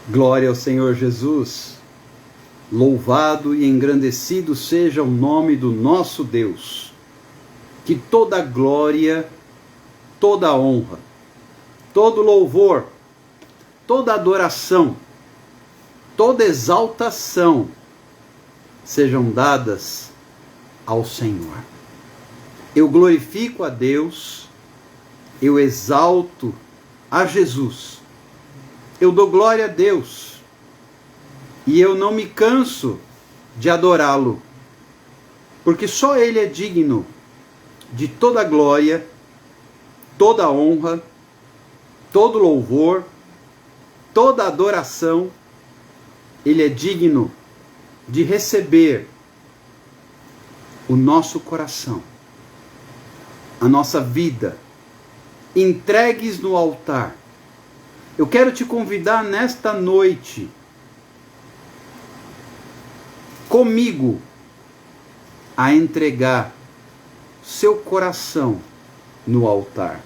Glória ao Senhor Jesus. Louvado e engrandecido seja o nome do nosso Deus. Que toda glória, toda honra, todo louvor, toda adoração, toda exaltação sejam dadas ao Senhor. Eu glorifico a Deus, eu exalto a Jesus, eu dou glória a Deus e eu não me canso de adorá-lo, porque só Ele é digno de toda glória, toda honra, todo louvor, toda adoração. Ele é digno de receber o nosso coração, a nossa vida, entregues no altar. Eu quero te convidar nesta noite, comigo, a entregar seu coração no altar.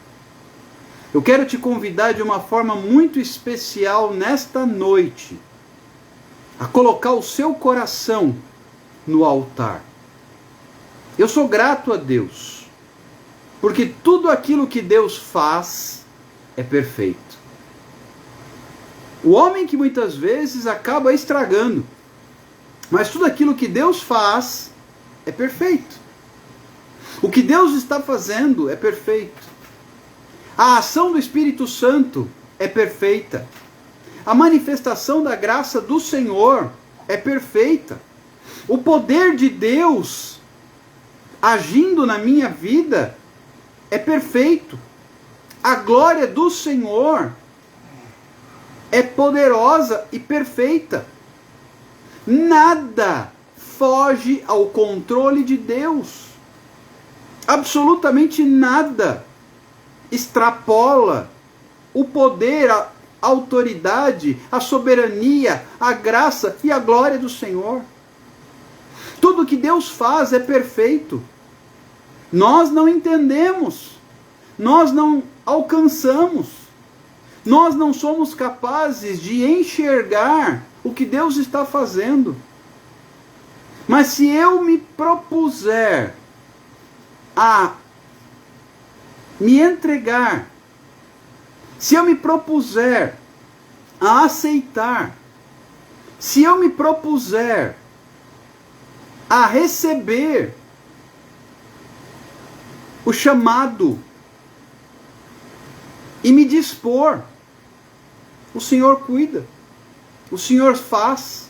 Eu quero te convidar de uma forma muito especial nesta noite, a colocar o seu coração no altar. Eu sou grato a Deus, porque tudo aquilo que Deus faz é perfeito. O homem que muitas vezes acaba estragando, mas tudo aquilo que Deus faz é perfeito. O que Deus está fazendo é perfeito. A ação do Espírito Santo é perfeita. A manifestação da graça do Senhor é perfeita. O poder de Deus agindo na minha vida é perfeito. A glória do Senhor é poderosa e perfeita. Nada foge ao controle de Deus. Absolutamente nada extrapola o poder, a autoridade, a soberania, a graça e a glória do Senhor. Tudo que Deus faz é perfeito. Nós não entendemos, nós não alcançamos, nós não somos capazes de enxergar o que Deus está fazendo. Mas se eu me propuser a me entregar, se eu me propuser a aceitar, se eu me propuser a receber o chamado e me dispor, o Senhor cuida, o Senhor faz,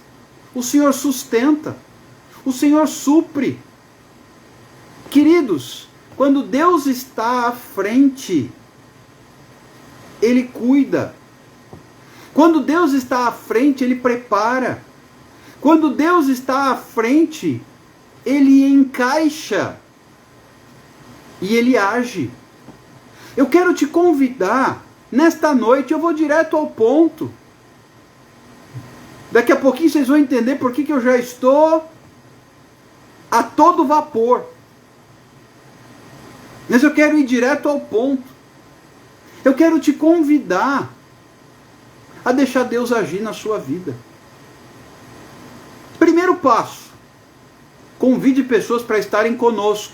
o Senhor sustenta, o Senhor supre. Queridos, quando Deus está à frente, Ele cuida. Quando Deus está à frente, Ele prepara. Quando Deus está à frente, Ele encaixa e Ele age. Eu quero te convidar, nesta noite, eu vou direto ao ponto. Daqui a pouquinho vocês vão entender por que eu já estou a todo vapor. Mas eu quero ir direto ao ponto. Eu quero te convidar a deixar Deus agir na sua vida. Primeiro passo: convide pessoas para estarem conosco.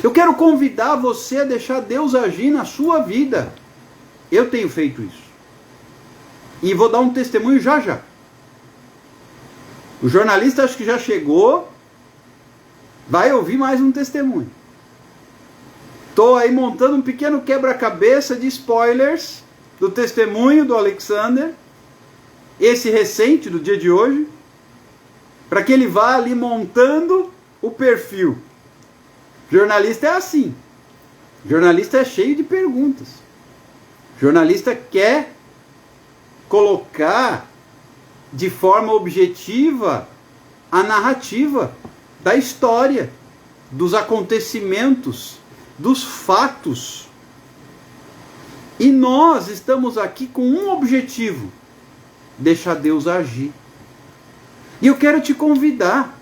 Eu quero convidar você a deixar Deus agir na sua vida. Eu tenho feito isso. E vou dar um testemunho já já. O jornalista acho que já chegou. Vai ouvir mais um testemunho. Estou aí montando um pequeno quebra-cabeça de spoilers do testemunho do Alexander, esse recente do dia de hoje, para que ele vá ali montando o perfil. Jornalista é assim. Jornalista é cheio de perguntas. Jornalista quer colocar de forma objetiva a narrativa da história, dos acontecimentos, dos fatos. E nós estamos aqui com um objetivo: deixar Deus agir. E eu quero te convidar,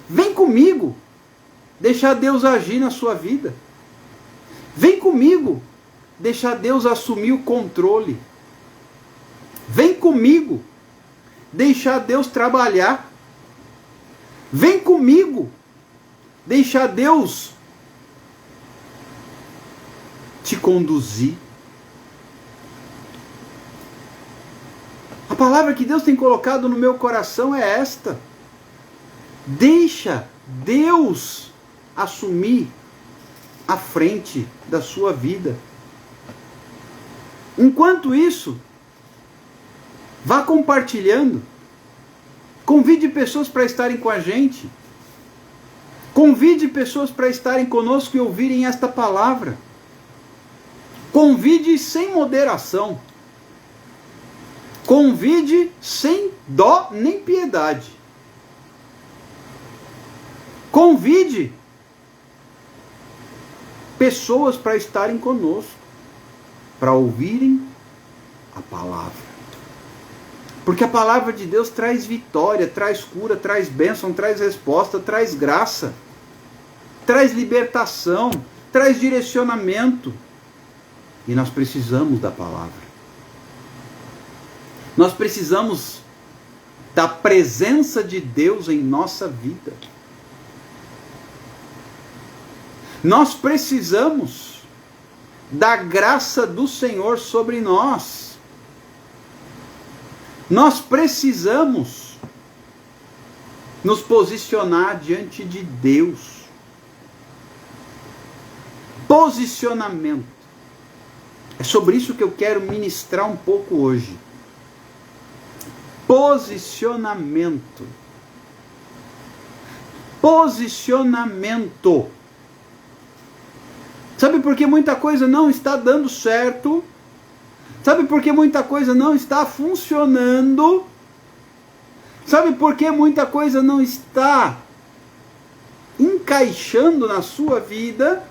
vem comigo, deixar Deus agir na sua vida. Vem comigo, deixar Deus assumir o controle. Vem comigo deixar Deus trabalhar. Vem comigo deixar Deus te conduzir. A palavra que Deus tem colocado no meu coração é esta: deixa Deus assumir a frente da sua vida. Enquanto isso, vá compartilhando. Convide pessoas para estarem com a gente. Convide pessoas para estarem conosco e ouvirem esta palavra. Convide sem moderação. Convide sem dó nem piedade. Convide pessoas para estarem conosco, para ouvirem a palavra. Porque a palavra de Deus traz vitória, traz cura, traz bênção, traz resposta, traz graça, traz libertação, traz direcionamento. E nós precisamos da palavra. Nós precisamos da presença de Deus em nossa vida. Nós precisamos da graça do Senhor sobre nós. Nós precisamos nos posicionar diante de Deus. Posicionamento. É sobre isso que eu quero ministrar um pouco hoje. Posicionamento. Posicionamento. Sabe por que muita coisa não está dando certo? Sabe por que muita coisa não está funcionando? Sabe por que muita coisa não está encaixando na sua vida?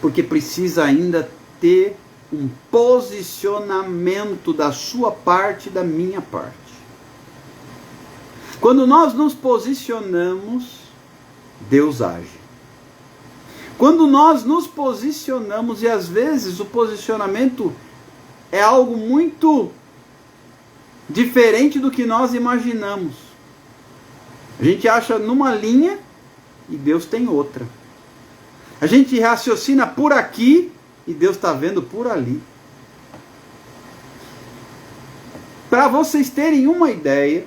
Porque precisa ainda ter um posicionamento da sua parte e da minha parte. Quando nós nos posicionamos, Deus age. Quando nós nos posicionamos, e às vezes o posicionamento é algo muito diferente do que nós imaginamos. A gente acha numa linha e Deus tem outra. A gente raciocina por aqui e Deus está vendo por ali. Para vocês terem uma ideia,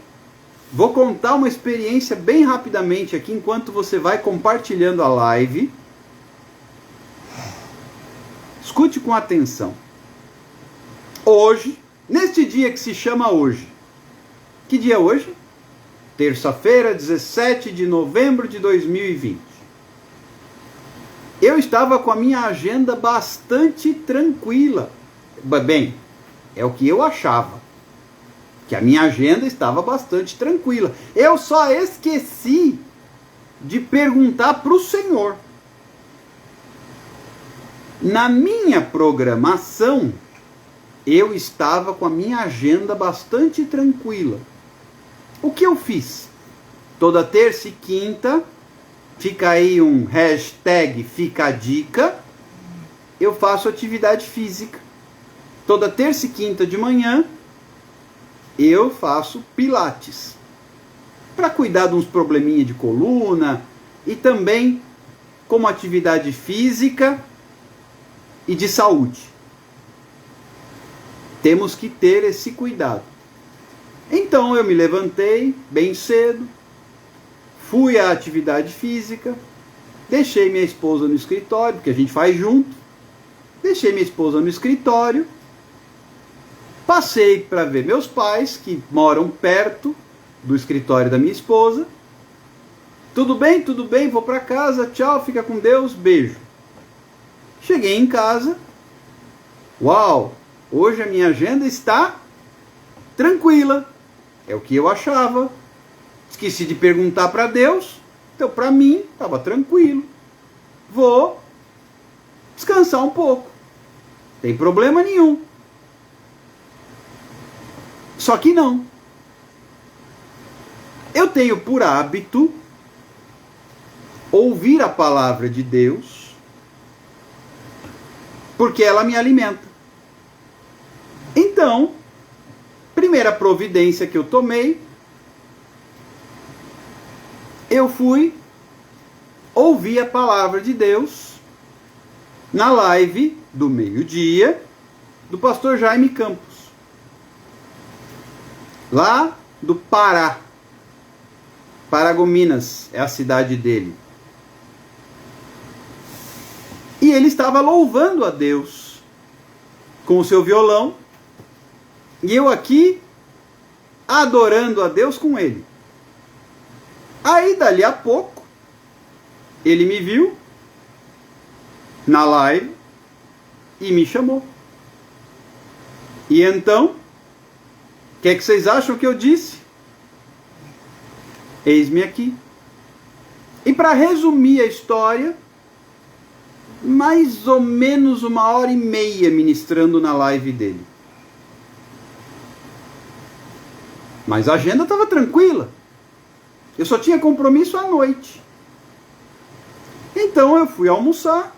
vou contar uma experiência bem rapidamente aqui, enquanto você vai compartilhando a live. Escute com atenção. Hoje, neste dia que se chama hoje. Que dia é hoje? Terça-feira, 17 de novembro de 2020. Eu estava com a minha agenda bastante tranquila. Bem, é o que eu achava. Que a minha agenda estava bastante tranquila. Eu só esqueci de perguntar para o Senhor. Na minha programação, eu estava com a minha agenda bastante tranquila. O que eu fiz? Toda terça e quinta, fica aí um hashtag Fica a Dica, eu faço atividade física. Toda terça e quinta de manhã, eu faço pilates. Para cuidar de uns probleminha de coluna e também como atividade física e de saúde. Temos que ter esse cuidado. Então eu me levantei bem cedo, fui à atividade física, deixei minha esposa no escritório, porque a gente faz junto, deixei minha esposa no escritório, passei para ver meus pais, que moram perto do escritório da minha esposa. Tudo bem, vou para casa, tchau, fica com Deus, beijo. Cheguei em casa, uau, hoje a minha agenda está tranquila, é o que eu achava. Esqueci de perguntar para Deus, então para mim estava tranquilo. Vou descansar um pouco, não tem problema nenhum. Só que não. Eu tenho por hábito ouvir a palavra de Deus, porque ela me alimenta. Então, primeira providência que eu tomei, eu fui ouvir a palavra de Deus na live do meio-dia do pastor Jaime Campos, lá do Pará. Paragominas é a cidade dele. E ele estava louvando a Deus com o seu violão, e eu aqui adorando a Deus com ele. Aí, dali a pouco, ele me viu na live e me chamou. E então, o que é que vocês acham que eu disse? Eis-me aqui. E para resumir a história, mais ou menos 1h30 ministrando na live dele. Mas a agenda estava tranquila. Eu só tinha compromisso à noite. Então eu fui almoçar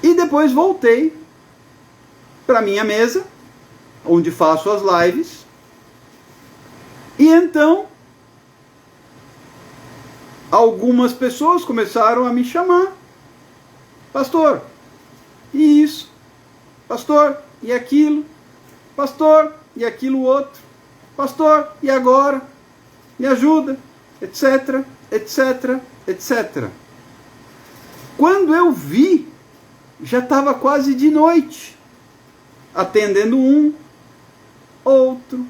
e depois voltei para minha mesa, onde faço as lives. E então algumas pessoas começaram a me chamar. Pastor, e isso? Pastor, e aquilo? Pastor, e aquilo outro? Pastor, e agora? Me ajuda, etc, etc, etc. Quando eu vi, já estava quase de noite, atendendo um, outro,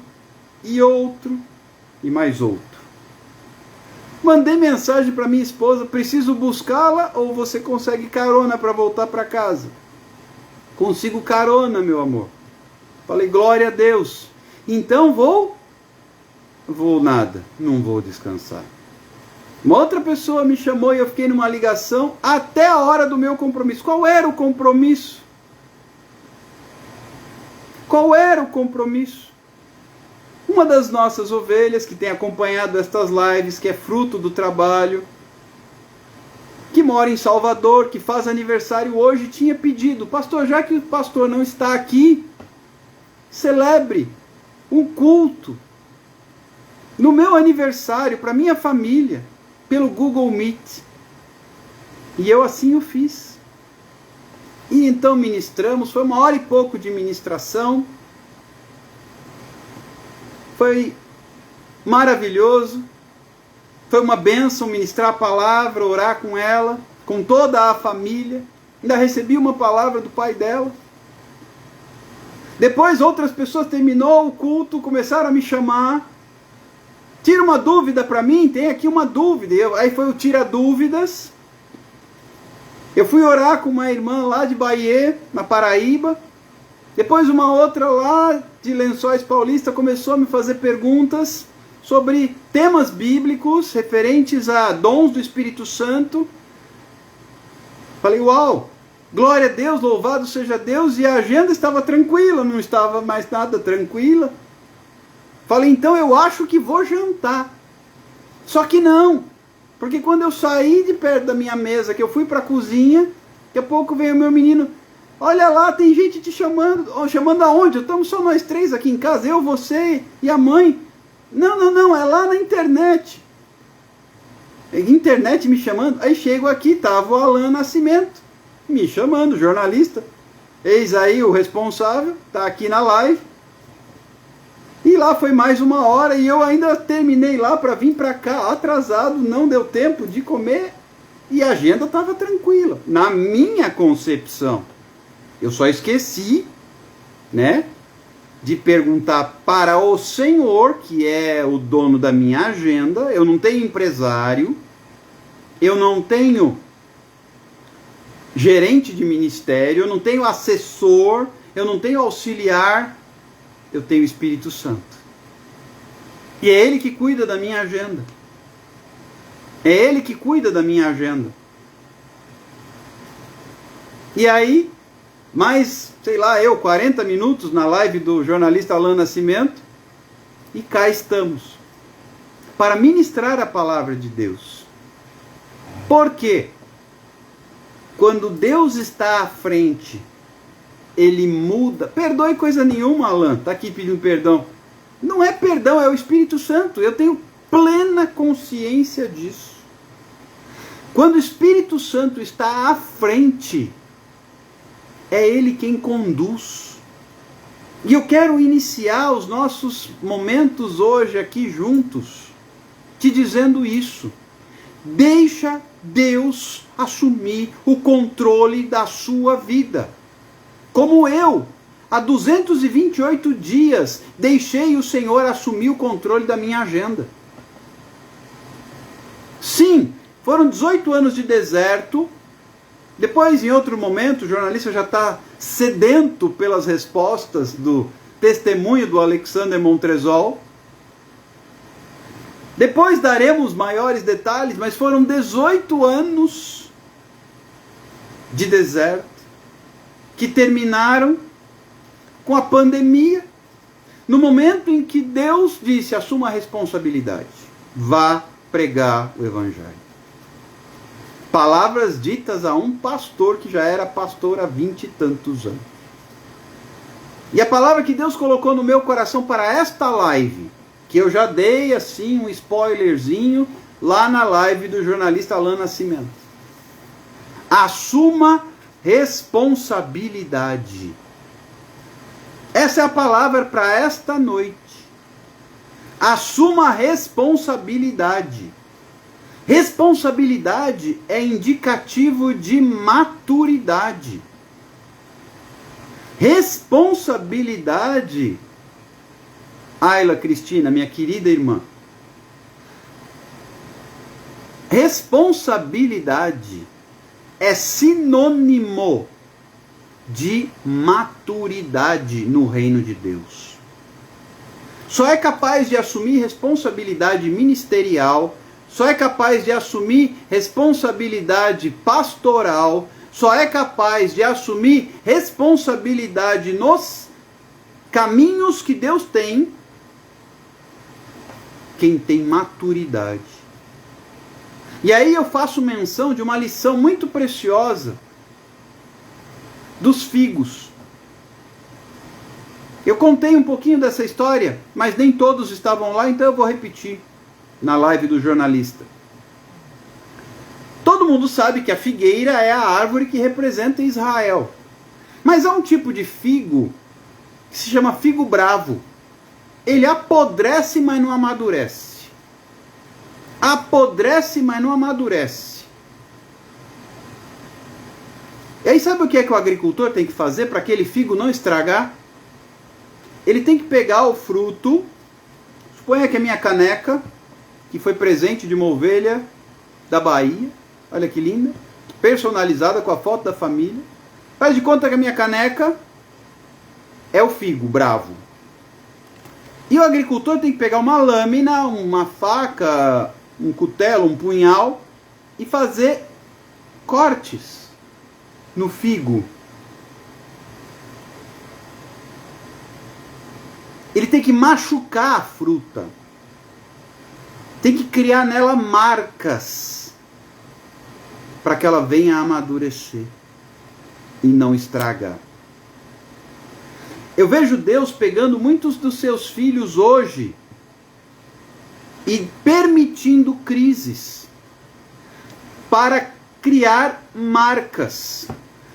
e mais outro. Mandei mensagem para minha esposa: preciso buscá-la ou você consegue carona para voltar para casa? Consigo carona, meu amor. Falei, glória a Deus. Então vou nada, não vou descansar. Uma outra pessoa me chamou e eu fiquei numa ligação até a hora do meu compromisso. Qual era o compromisso? Qual era o compromisso? Uma das nossas ovelhas que tem acompanhado estas lives, que é fruto do trabalho, que mora em Salvador, que faz aniversário hoje, tinha pedido: pastor, já que o pastor não está aqui, celebre um culto no meu aniversário, para minha família, pelo Google Meet. E eu assim o fiz. E então ministramos, foi 1h e pouco de ministração. Foi maravilhoso. Foi uma bênção ministrar a palavra, orar com ela, com toda a família. Ainda recebi uma palavra do pai dela. Depois outras pessoas, terminou o culto, começaram a me chamar. Tira uma dúvida para mim, tem aqui uma dúvida. Aí foi o tira dúvidas. Eu fui orar com uma irmã lá de Bahia, na Paraíba. Depois uma outra lá de Lençóis Paulista começou a me fazer perguntas sobre temas bíblicos referentes a dons do Espírito Santo. Falei, uau, glória a Deus, louvado seja Deus. E a agenda estava tranquila, não estava mais nada tranquila. Falei, então eu acho que vou jantar. Só que não, porque quando eu saí de perto da minha mesa, que eu fui para a cozinha, daqui a pouco veio o meu menino: olha lá, tem gente te chamando. Oh, chamando aonde? Estamos só nós três aqui em casa, eu, você e a mãe. Não, é lá na internet. Internet me chamando? Aí chego aqui, estava o Alan Nascimento me chamando, jornalista. Eis aí o responsável, está aqui na live. E lá foi mais 1 hora e eu ainda terminei lá para vir para cá atrasado, não deu tempo de comer e a agenda estava tranquila, na minha concepção. Eu só esqueci, né, de perguntar para o Senhor, que é o dono da minha agenda. Eu não tenho empresário, eu não tenho gerente de ministério, eu não tenho assessor, eu não tenho auxiliar, eu tenho o Espírito Santo. E é Ele que cuida da minha agenda. É Ele que cuida da minha agenda. E aí, mais, 40 minutos na live do jornalista Alan Nascimento, e cá estamos, para ministrar a palavra de Deus. Por quê? Quando Deus está à frente, ele muda. Perdoe coisa nenhuma, Alan, está aqui pedindo perdão. Não é perdão, é o Espírito Santo. Eu tenho plena consciência disso. Quando o Espírito Santo está à frente, é Ele quem conduz. E eu quero iniciar os nossos momentos hoje aqui juntos, te dizendo isso. Deixa Deus assumir o controle da sua vida. Como eu, há 228 dias, deixei o Senhor assumir o controle da minha agenda. Sim, foram 18 anos de deserto. Depois, em outro momento, o jornalista já está sedento pelas respostas do testemunho do Alexander Montresol. Depois daremos maiores detalhes, mas foram 18 anos de deserto que terminaram com a pandemia, no momento em que Deus disse: assuma a responsabilidade, vá pregar o Evangelho. Palavras ditas a um pastor que já era pastor há 20 e tantos anos. E a palavra que Deus colocou no meu coração para esta live, que eu já dei assim um spoilerzinho lá na live do jornalista Alan Nascimento. Assuma responsabilidade. Essa é a palavra para esta noite. Assuma a responsabilidade. Responsabilidade é indicativo de maturidade. Responsabilidade, Ayla Cristina, minha querida irmã, responsabilidade é sinônimo de maturidade no reino de Deus. Só é capaz de assumir responsabilidade ministerial, só é capaz de assumir responsabilidade pastoral, só é capaz de assumir responsabilidade nos caminhos que Deus tem quem tem maturidade. E aí eu faço menção de uma lição muito preciosa dos figos. Eu contei um pouquinho dessa história, mas nem todos estavam lá, então eu vou repetir na live do jornalista. Todo mundo sabe que a figueira é a árvore que representa Israel. Mas há um tipo de figo que se chama figo bravo. Ele apodrece, mas não amadurece. Apodrece, mas não amadurece. E aí sabe o que é que o agricultor tem que fazer para aquele figo não estragar? Ele tem que pegar o fruto, suponha que a minha caneca, que foi presente de uma ovelha da Bahia, olha que linda, personalizada com a foto da família. Faz de conta que a minha caneca é o figo bravo. E o agricultor tem que pegar uma lâmina, uma faca, um cutelo, um punhal e fazer cortes no figo. Ele tem que machucar a fruta. Tem que criar nela marcas para que ela venha a amadurecer e não estragar. Eu vejo Deus pegando muitos dos seus filhos hoje e permitindo crises para criar marcas,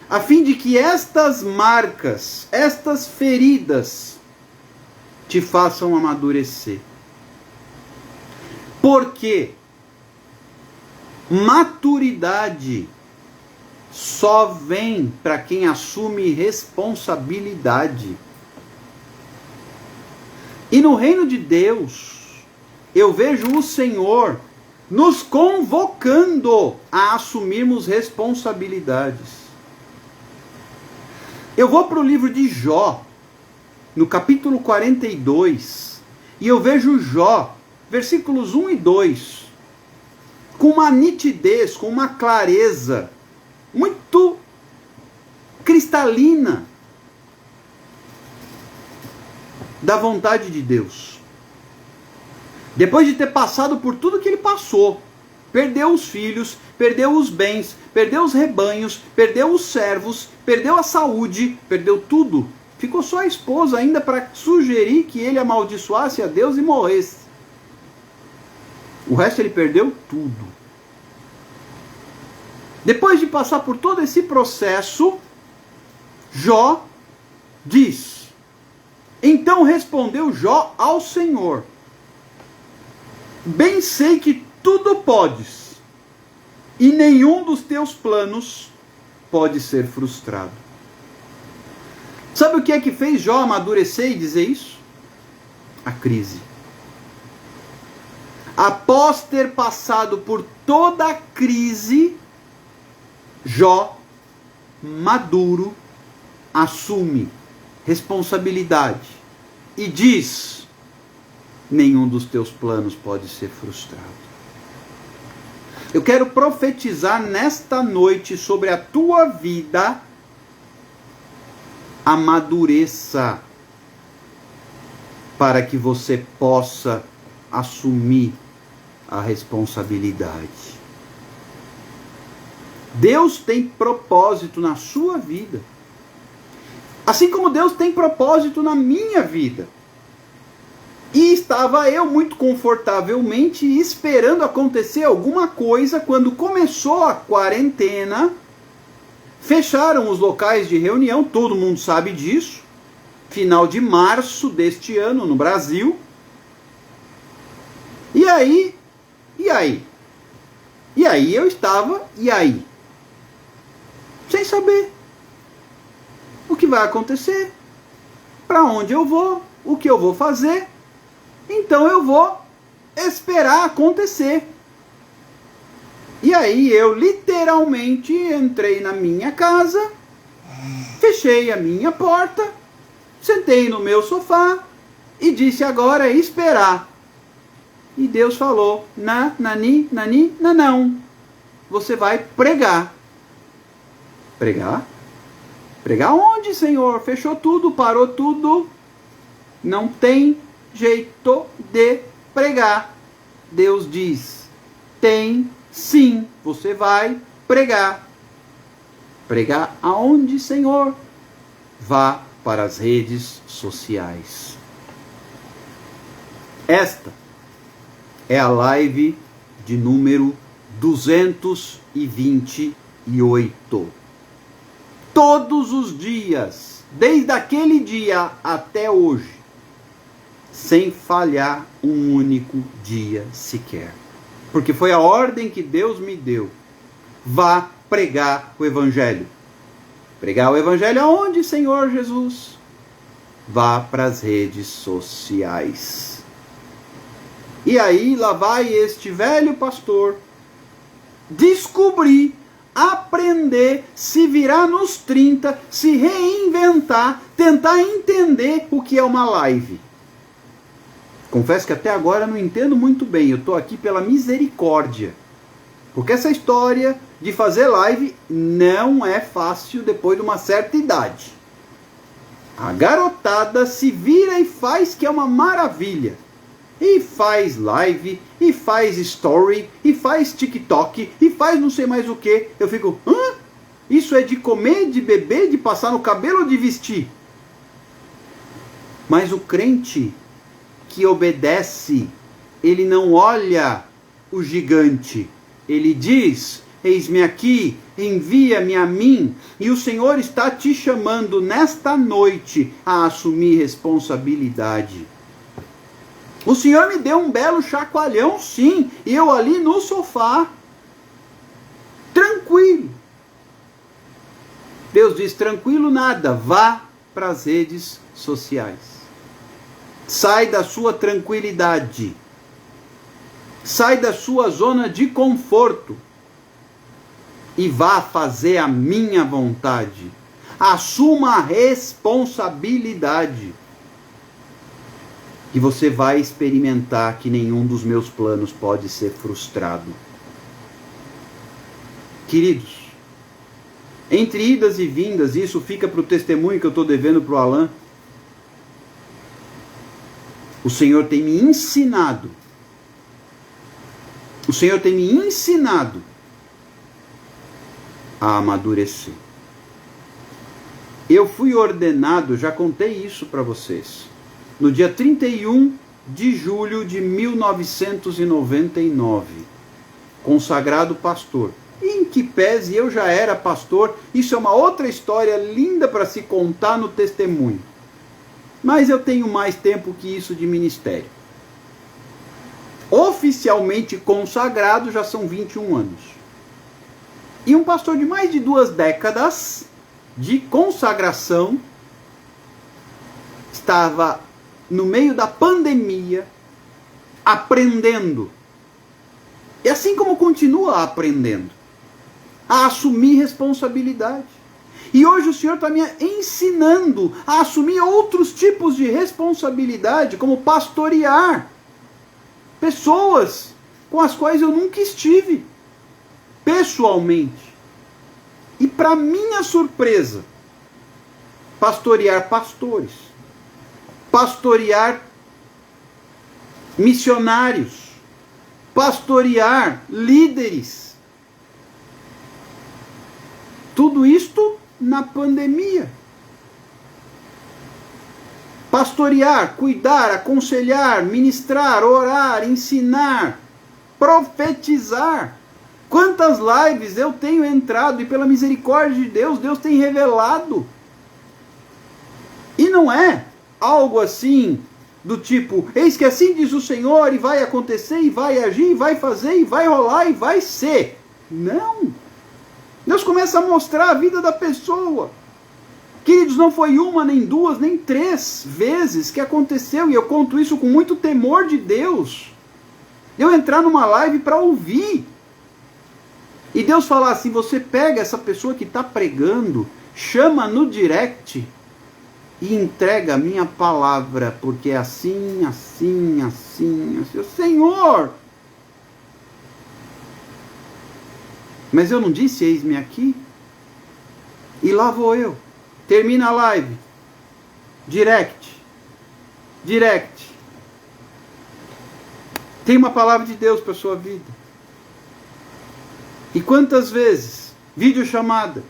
a fim de que estas marcas, estas feridas, te façam amadurecer. Porque maturidade só vem para quem assume responsabilidade. E no reino de Deus, eu vejo o Senhor nos convocando a assumirmos responsabilidades. Eu vou para o livro de Jó, no capítulo 42, e eu vejo Jó, versículos 1 e 2, com uma nitidez, com uma clareza muito cristalina da vontade de Deus. Depois de ter passado por tudo que ele passou, perdeu os filhos, perdeu os bens, perdeu os rebanhos, perdeu os servos, perdeu a saúde, perdeu tudo. Ficou só a esposa ainda para sugerir que ele amaldiçoasse a Deus e morresse. O resto ele perdeu tudo. Depois de passar por todo esse processo, Jó diz: então respondeu Jó ao Senhor: bem sei que tudo podes, e nenhum dos teus planos pode ser frustrado. Sabe o que é que fez Jó amadurecer e dizer isso? A crise. Após ter passado por toda a crise, Jó, maduro, assume responsabilidade e diz: nenhum dos teus planos pode ser frustrado. Eu quero profetizar nesta noite sobre a tua vida. Amadureça para que você possa assumir a responsabilidade. Deus tem propósito na sua vida. Assim como Deus tem propósito na minha vida. E estava eu muito confortavelmente esperando acontecer alguma coisa quando começou a quarentena. Fecharam os locais de reunião, todo mundo sabe disso. Final de março deste ano no Brasil. E aí eu estava, sem saber o que vai acontecer, para onde eu vou, o que eu vou fazer. Então eu vou esperar acontecer. E aí eu literalmente entrei na minha casa, fechei a minha porta, sentei no meu sofá e disse: agora é esperar. E Deus falou: não. Você vai pregar. Pregar? Pregar onde, Senhor? Fechou tudo, parou tudo. Não tem jeito de pregar. Deus diz: tem sim, você vai pregar. Pregar aonde, Senhor? Vá para as redes sociais. Esta é a live de número 228. Todos os dias, desde aquele dia até hoje, sem falhar um único dia sequer. Porque foi a ordem que Deus me deu. Vá pregar o Evangelho. Pregar o Evangelho aonde, Senhor Jesus? Vá para as redes sociais. E aí lá vai este velho pastor descobrir, aprender, se virar nos 30, se reinventar, tentar entender o que é uma live. Confesso que até agora não entendo muito bem, eu estou aqui pela misericórdia. Porque essa história de fazer live não é fácil depois de uma certa idade. A garotada se vira e faz, que é uma maravilha. E faz live, e faz story, e faz TikTok, e faz não sei mais o que. Eu fico: hã? Isso é de comer, de beber, de passar no cabelo ou de vestir? Mas o crente que obedece, ele não olha o gigante. Ele diz: eis-me aqui, envia-me a mim. E o Senhor está te chamando nesta noite a assumir responsabilidade. O Senhor me deu um belo chacoalhão, sim, e eu ali no sofá, tranquilo. Deus diz: tranquilo nada, vá para as redes sociais. Sai da sua tranquilidade. Sai da sua zona de conforto. E vá fazer a minha vontade. Assuma a responsabilidade. E você vai experimentar que nenhum dos meus planos pode ser frustrado. Queridos, entre idas e vindas, isso fica para o testemunho que eu estou devendo para o Alan. O Senhor tem me ensinado O Senhor tem me ensinado a amadurecer. Eu fui ordenado, já contei isso para vocês, no dia 31 de julho de 1999, consagrado pastor. Em que pese eu já era pastor, isso é uma outra história linda para se contar no testemunho. Mas eu tenho mais tempo que isso de ministério. Oficialmente consagrado já são 21 anos. E um pastor de mais de 2 décadas de consagração estava no meio da pandemia aprendendo. E assim como continua aprendendo a assumir responsabilidade. E hoje o Senhor está me ensinando a assumir outros tipos de responsabilidade, como pastorear pessoas com as quais eu nunca estive pessoalmente. E para minha surpresa, pastorear pastores, pastorear missionários, pastorear líderes. Tudo isto na pandemia. Pastorear, cuidar, aconselhar, ministrar, orar, ensinar, profetizar. Quantas lives eu tenho entrado e pela misericórdia de Deus, Deus tem revelado. E não é algo assim do tipo, eis que assim diz o Senhor e vai acontecer e vai agir e vai fazer e vai rolar e vai ser. Não. Deus começa a mostrar a vida da pessoa. Queridos, não foi uma, nem 2, nem 3 vezes que aconteceu, e eu conto isso com muito temor de Deus, eu entrar numa live para ouvir. E Deus falar assim, você pega essa pessoa que está pregando, chama no direct e entrega a minha palavra, porque é assim, assim, assim, assim. Senhor! Mas eu não disse, eis-me aqui? E lá vou eu. Termina a live. Direct. Tem uma palavra de Deus para a sua vida. E quantas vezes? Videochamada.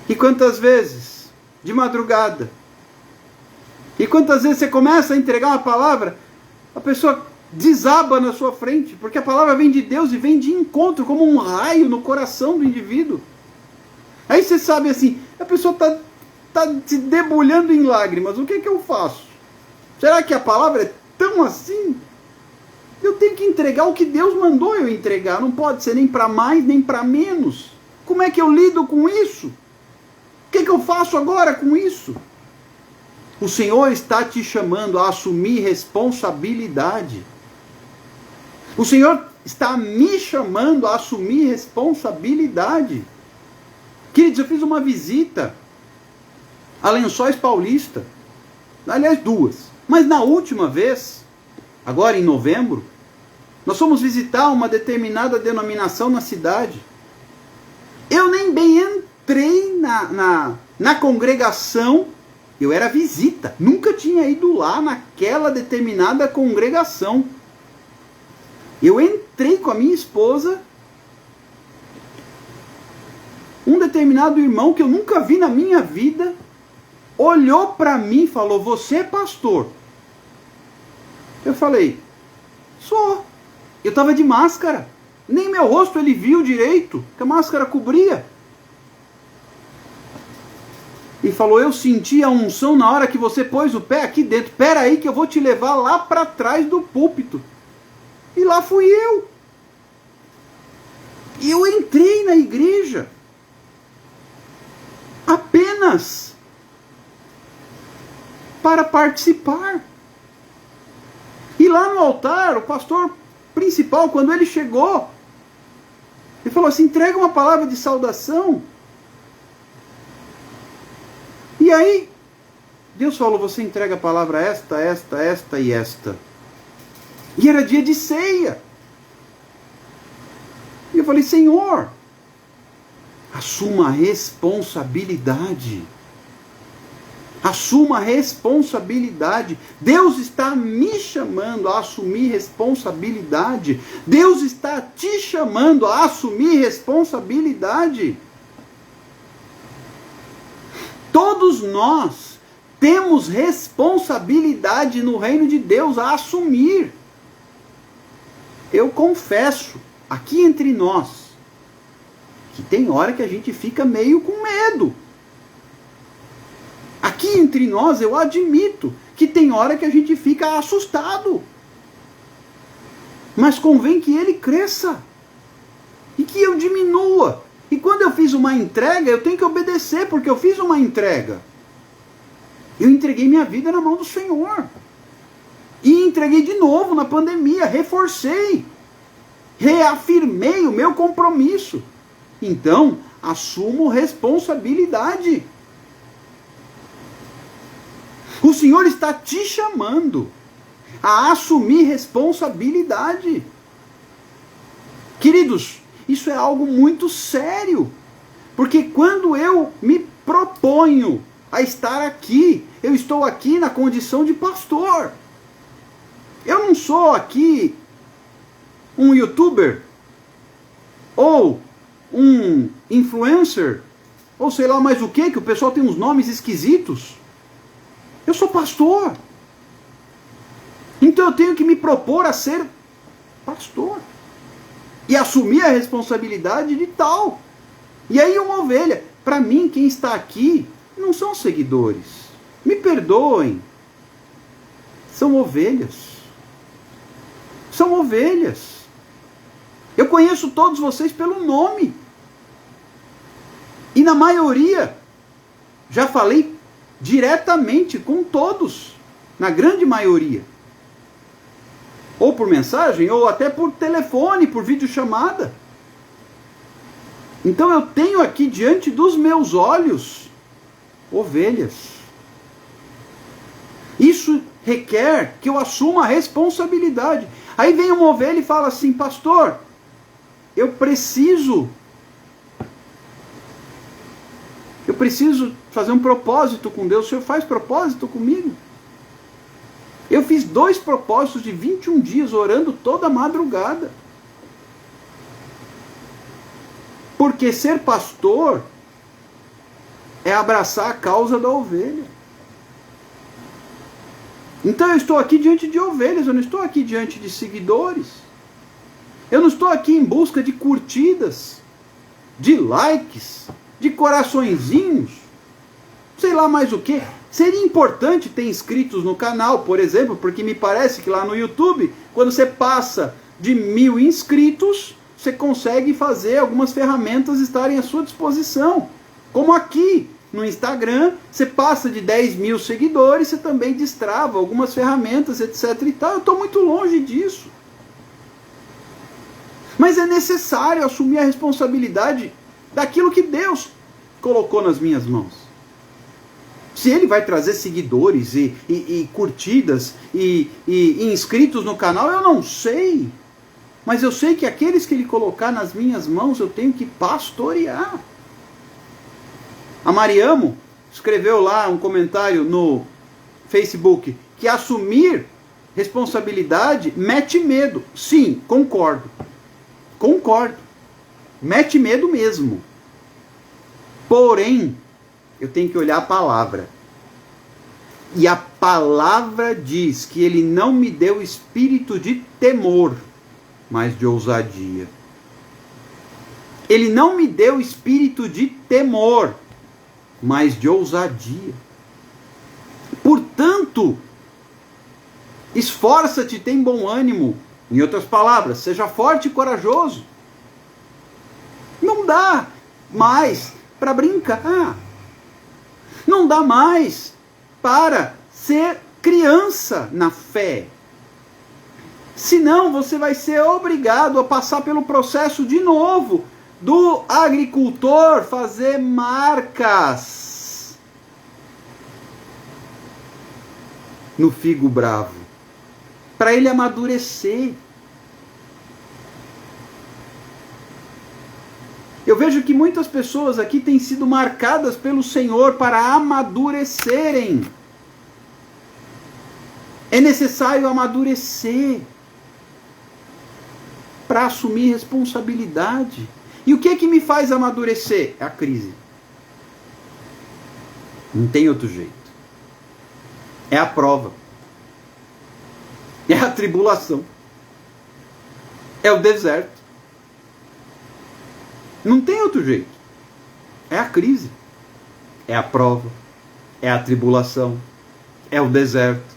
E quantas vezes? De madrugada. E quantas vezes você começa a entregar uma palavra, a pessoa desaba na sua frente, porque a palavra vem de Deus e vem de encontro, como um raio no coração do indivíduo. Aí você sabe assim, a pessoa está se debulhando em lágrimas, o que é que eu faço? Será que a palavra é tão assim? Eu tenho que entregar o que Deus mandou eu entregar, não pode ser nem para mais, nem para menos. Como é que eu lido com isso? O que é que eu faço agora com isso? O Senhor está te chamando a assumir responsabilidade. O Senhor está me chamando a assumir responsabilidade. Queridos, eu fiz uma visita a Lençóis Paulista. Aliás, 2. Mas na última vez, agora em novembro, nós fomos visitar uma determinada denominação na cidade. Eu nem bem entrei na congregação, eu era visita. Nunca tinha ido lá naquela determinada congregação. Eu entrei com a minha esposa. Um determinado irmão que eu nunca vi na minha vida olhou para mim e falou, você é pastor? Eu falei, sou. Eu estava de máscara. Nem meu rosto ele viu direito, que a máscara cobria. E falou, eu senti a unção na hora que você pôs o pé aqui dentro. Espera aí que eu vou te levar lá para trás do púlpito. E lá fui eu. E eu entrei na igreja. Apenas para participar. E lá no altar, o pastor principal, quando ele chegou, ele falou assim, entrega uma palavra de saudação. E aí, Deus falou, você entrega a palavra esta e esta. E era dia de ceia. E eu falei, Senhor, assuma a responsabilidade. Assuma responsabilidade. Deus está me chamando a assumir responsabilidade. Deus está te chamando a assumir responsabilidade. Todos nós temos responsabilidade no reino de Deus a assumir. Eu confesso, aqui entre nós, que tem hora que a gente fica meio com medo. Aqui entre nós eu admito que tem hora que a gente fica assustado. Mas convém que ele cresça. E que eu diminua. E quando eu fiz uma entrega, eu tenho que obedecer, porque eu fiz uma entrega. Eu entreguei minha vida na mão do Senhor. E entreguei de novo na pandemia, reforcei. Reafirmei o meu compromisso. Então, assumo responsabilidade. O Senhor está te chamando a assumir responsabilidade. Queridos, isso é algo muito sério. Porque quando eu me proponho a estar aqui, eu estou aqui na condição de pastor. Eu não sou aqui um youtuber, ou um influencer, ou sei lá mais o que o pessoal tem uns nomes esquisitos. Eu sou pastor. Então eu tenho que me propor a ser pastor. E assumir a responsabilidade de tal. E aí uma ovelha. Para mim, quem está aqui não são seguidores. Me perdoem. São ovelhas. São ovelhas. Eu conheço todos vocês pelo nome. E na maioria, já falei diretamente com todos, na grande maioria. Ou por mensagem, ou até por telefone, por videochamada. Então eu tenho aqui diante dos meus olhos ovelhas. Isso requer que eu assuma a responsabilidade. Aí vem uma ovelha e fala assim: pastor, eu preciso fazer um propósito com Deus. O senhor faz propósito comigo? Eu fiz 2 propósitos de 21 dias orando toda madrugada. Porque ser pastor é abraçar a causa da ovelha. Então eu estou aqui diante de ovelhas, eu não estou aqui diante de seguidores. Eu não estou aqui em busca de curtidas, de likes, de coraçõezinhos, sei lá mais o que. Seria importante ter inscritos no canal, por exemplo, porque me parece que lá no YouTube, quando você passa de 1000 inscritos, você consegue fazer algumas ferramentas estarem à sua disposição. Como aqui no Instagram, você passa de 10.000 seguidores, você também destrava algumas ferramentas, etc. e tal. Eu estou muito longe disso. Mas é necessário assumir a responsabilidade daquilo que Deus colocou nas minhas mãos. Se Ele vai trazer seguidores e curtidas e inscritos no canal, eu não sei. Mas eu sei que aqueles que Ele colocar nas minhas mãos, eu tenho que pastorear. A Mariamo escreveu lá um comentário no Facebook que assumir responsabilidade mete medo. Sim, concordo. Concordo. Mete medo mesmo. Porém, eu tenho que olhar a palavra. E a palavra diz que Ele não me deu espírito de temor, mas de ousadia. Ele não me deu espírito de temor, mas de ousadia. Portanto, esforça-te, tem bom ânimo. Em outras palavras, seja forte e corajoso. Não dá mais para brincar. Não dá mais para ser criança na fé. Senão você vai ser obrigado a passar pelo processo de novo do agricultor fazer marcas no figo bravo, para ele amadurecer. Eu vejo que muitas pessoas aqui têm sido marcadas pelo Senhor para amadurecerem. É necessário amadurecer para assumir responsabilidade. E o que é que me faz amadurecer? É a crise. Não tem outro jeito. É a prova. É a tribulação. É o deserto. Não tem outro jeito. É a crise. É a prova. É a tribulação. É o deserto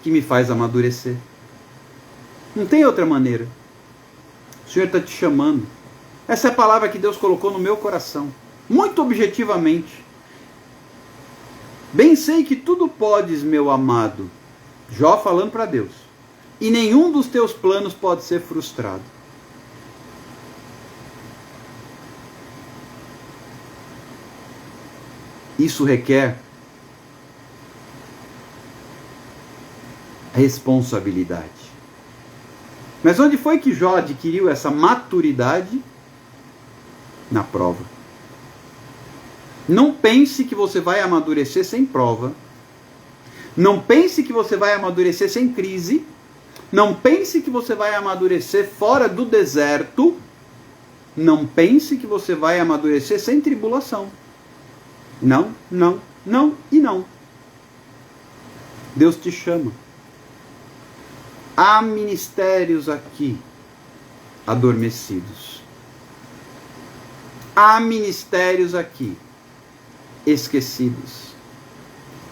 que me faz amadurecer. Não tem outra maneira. O Senhor está te chamando. Essa é a palavra que Deus colocou no meu coração. Muito objetivamente. Bem sei que tudo podes, meu amado. Jó falando para Deus. E nenhum dos teus planos pode ser frustrado. Isso requer responsabilidade. Mas onde foi que Jó adquiriu essa maturidade? Na prova. Não pense que você vai amadurecer sem prova. Não pense que você vai amadurecer sem crise. Não pense que você vai amadurecer fora do deserto. Não pense que você vai amadurecer sem tribulação. Não, não, não e não. Deus te chama. Há ministérios aqui adormecidos. Há ministérios aqui esquecidos.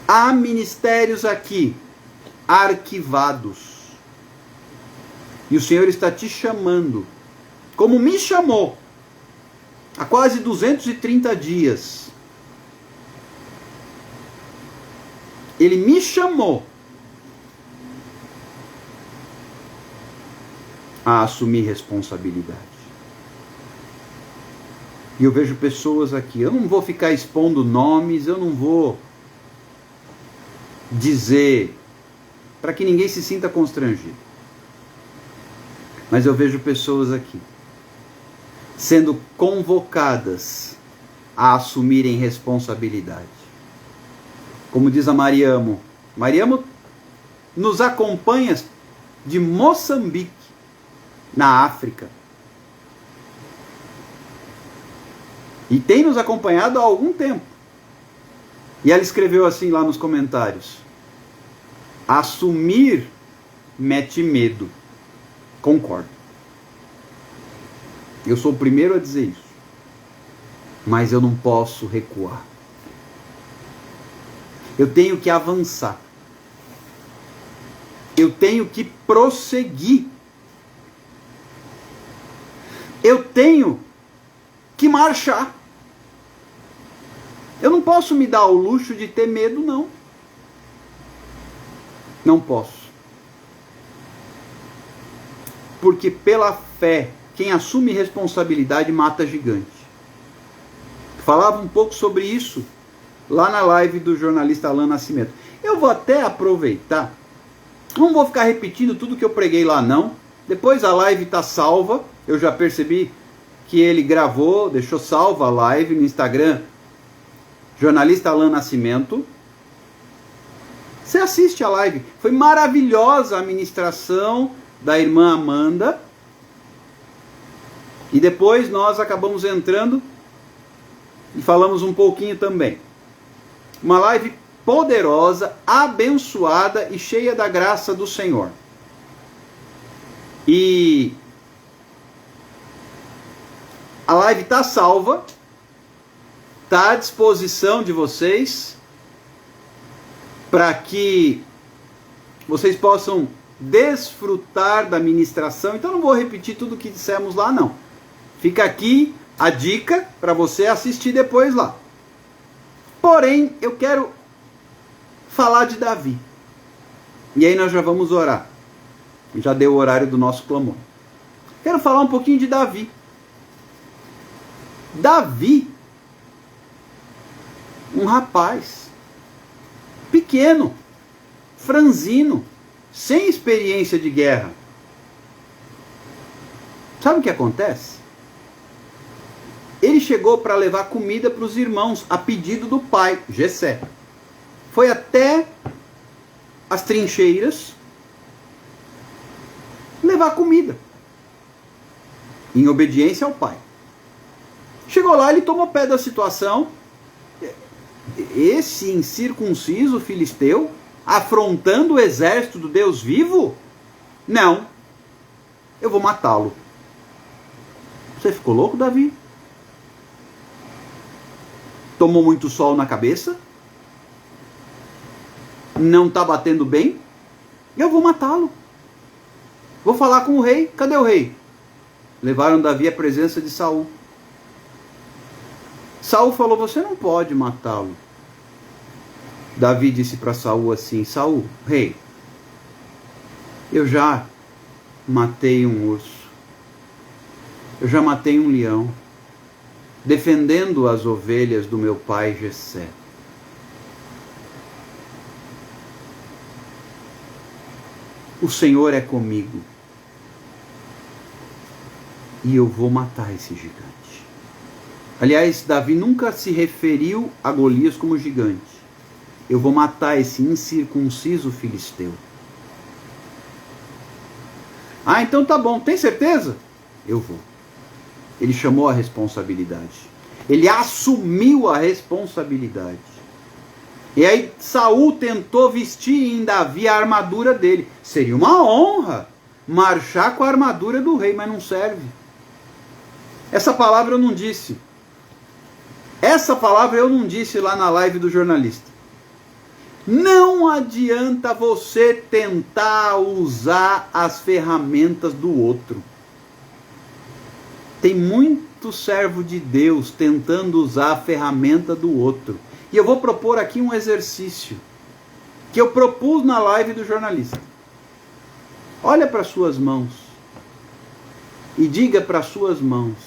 Há ministérios aqui arquivados. E o Senhor está te chamando, como me chamou, há quase 230 dias. Ele me chamou a assumir responsabilidade. E eu vejo pessoas aqui, eu não vou ficar expondo nomes, eu não vou dizer, para que ninguém se sinta constrangido. Mas eu vejo pessoas aqui, sendo convocadas a assumirem responsabilidade. Como diz a Mariamo, Mariamo nos acompanha de Moçambique, na África. E tem nos acompanhado há algum tempo. E ela escreveu assim lá nos comentários: assumir mete medo. Concordo. Eu sou o primeiro a dizer isso. Mas eu não posso recuar. Eu tenho que avançar. Eu tenho que prosseguir. Eu tenho que marchar. Eu não posso me dar o luxo de ter medo, não. Não posso. Porque pela fé, quem assume responsabilidade mata gigante. Falava um pouco sobre isso lá na live do jornalista Alain Nascimento. Eu vou até aproveitar. Não vou ficar repetindo tudo que eu preguei lá, não. Depois a live está salva. Eu já percebi que ele gravou, deixou salva a live no Instagram, jornalista Alain Nascimento. Você assiste a live. Foi maravilhosa a ministração da irmã Amanda. E depois nós acabamos entrando e falamos um pouquinho também. Uma live poderosa, abençoada e cheia da graça do Senhor. E a live está salva, está à disposição de vocês, para que vocês possam desfrutar da ministração. Então não vou repetir tudo o que dissemos lá, não. Fica aqui a dica para você assistir depois lá. Porém, eu quero falar de Davi. E aí nós já vamos orar. Já deu o horário do nosso clamor. Quero falar um pouquinho de Davi. Davi, um rapaz pequeno, franzino, sem experiência de guerra. Sabe o que acontece? Ele chegou para levar comida para os irmãos, a pedido do pai, Jessé. Foi até as trincheiras levar comida, em obediência ao pai. Chegou lá, ele tomou pé da situação. Esse incircunciso filisteu, afrontando o exército do Deus vivo? Não, eu vou matá-lo. Você ficou louco, Davi? Tomou muito sol na cabeça? Não está batendo bem? Eu vou matá-lo. Vou falar com o rei. Cadê o rei? Levaram Davi à presença de Saul. Saul falou: você não pode matá-lo. Davi disse para Saul assim: Saul, rei, eu já matei um urso, eu já matei um leão, defendendo as ovelhas do meu pai Jessé. O Senhor é comigo, e eu vou matar esse gigante. Aliás, Davi nunca se referiu a Golias como gigante. Eu vou matar esse incircunciso filisteu. Ah, então tá bom, tem certeza? Eu vou. Ele chamou a responsabilidade. Ele assumiu a responsabilidade. E aí Saul tentou vestir em Davi a armadura dele. Seria uma honra marchar com a armadura do rei, mas não serve. Essa palavra eu não disse. Essa palavra eu não disse lá na live do jornalista. Não adianta você tentar usar as ferramentas do outro. Tem muito servo de Deus tentando usar a ferramenta do outro. E eu vou propor aqui um exercício que eu propus na live do jornalista. Olha para suas mãos e diga para suas mãos: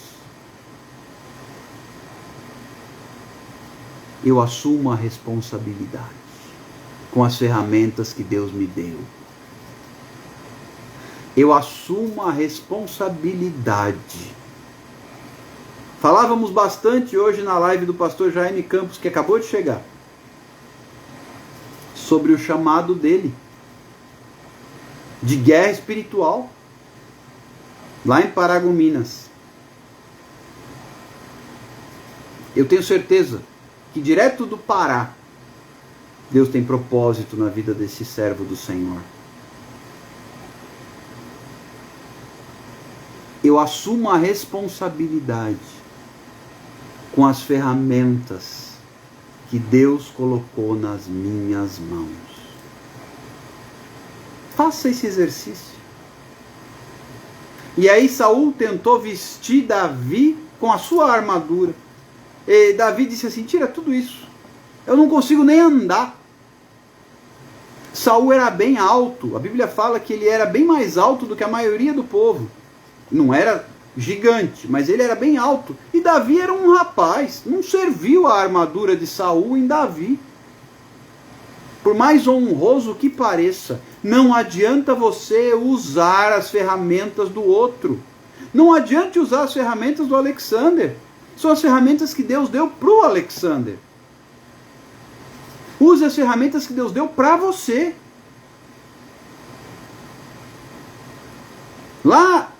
eu assumo a responsabilidade com as ferramentas que Deus me deu. Eu assumo a responsabilidade. Falávamos bastante hoje na live do pastor Jaime Campos, que acabou de chegar, sobre o chamado dele de guerra espiritual, lá em Paragominas. Eu tenho certeza que direto do Pará, Deus tem propósito na vida desse servo do Senhor. Eu assumo a responsabilidade com as ferramentas que Deus colocou nas minhas mãos. Faça esse exercício. E aí Saul tentou vestir Davi com a sua armadura. E Davi disse assim: tira tudo isso, eu não consigo nem andar. Saul era bem alto, a Bíblia fala que ele era bem mais alto do que a maioria do povo. Não era gigante, mas ele era bem alto. E Davi era um rapaz, não serviu a armadura de Saul em Davi. Por mais honroso que pareça, não adianta você usar as ferramentas do outro. Não adianta usar as ferramentas do Alexander. São as ferramentas que Deus deu para o Alexander. Use as ferramentas que Deus deu para você. Lá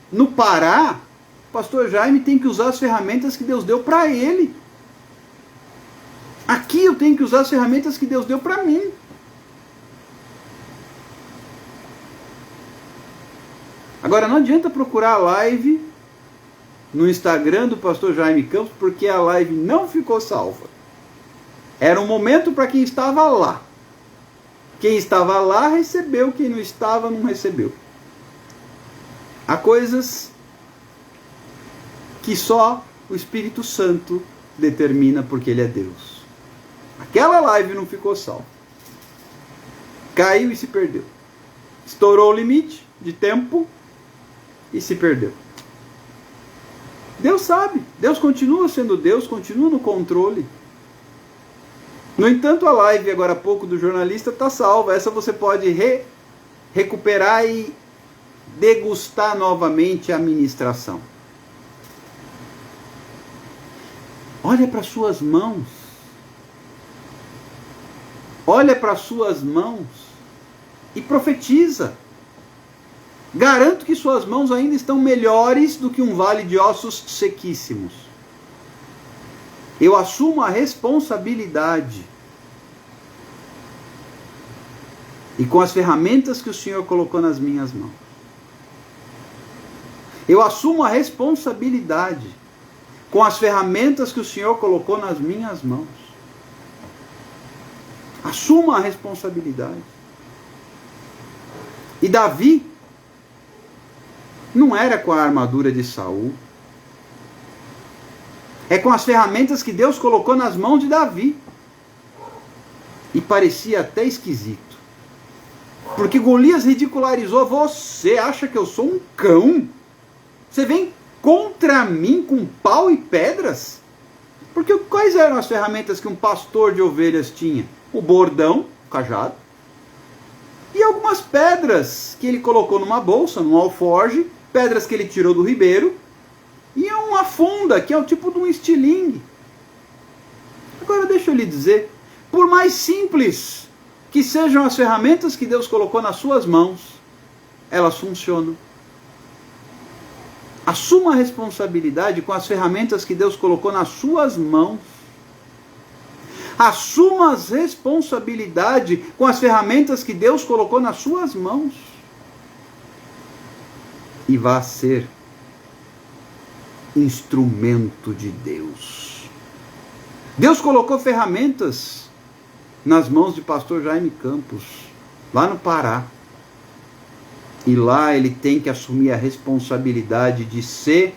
no Pará, o pastor Jaime tem que usar as ferramentas que Deus deu para ele. Aqui eu tenho que usar as ferramentas que Deus deu para mim. Agora não adianta procurar a live no Instagram do pastor Jaime Campos, porque a live não ficou salva. Era um momento para quem estava lá. Quem estava lá recebeu, quem não estava não recebeu. Há coisas que só o Espírito Santo determina, porque Ele é Deus. Aquela live não ficou salva. Caiu e se perdeu. Estourou o limite de tempo e se perdeu. Deus sabe. Deus continua sendo Deus, continua no controle. No entanto, a live agora há pouco do jornalista está salva. Essa você pode recuperar e degustar novamente a ministração. Olha para suas mãos. Olha para suas mãos e profetiza. Garanto que suas mãos ainda estão melhores do que um vale de ossos sequíssimos. Eu assumo a responsabilidade. E com as ferramentas que o Senhor colocou nas minhas mãos. Eu assumo a responsabilidade com as ferramentas que o Senhor colocou nas minhas mãos. Assuma a responsabilidade. E Davi não era com a armadura de Saul. É com as ferramentas que Deus colocou nas mãos de Davi. E parecia até esquisito. Porque Golias ridicularizou: você acha que eu sou um cão? Você vem contra mim com pau e pedras? Porque quais eram as ferramentas que um pastor de ovelhas tinha? O bordão, o cajado, e algumas pedras que ele colocou numa bolsa, num alforge, pedras que ele tirou do ribeiro, e uma funda, que é o tipo de um estilingue. Agora deixa eu lhe dizer, por mais simples que sejam as ferramentas que Deus colocou nas suas mãos, elas funcionam. Assuma a responsabilidade com as ferramentas que Deus colocou nas suas mãos. Assuma as responsabilidade com as ferramentas que Deus colocou nas suas mãos. E vá ser instrumento de Deus. Deus colocou ferramentas nas mãos de pastor Jaime Campos, lá no Pará. E lá ele tem que assumir a responsabilidade de ser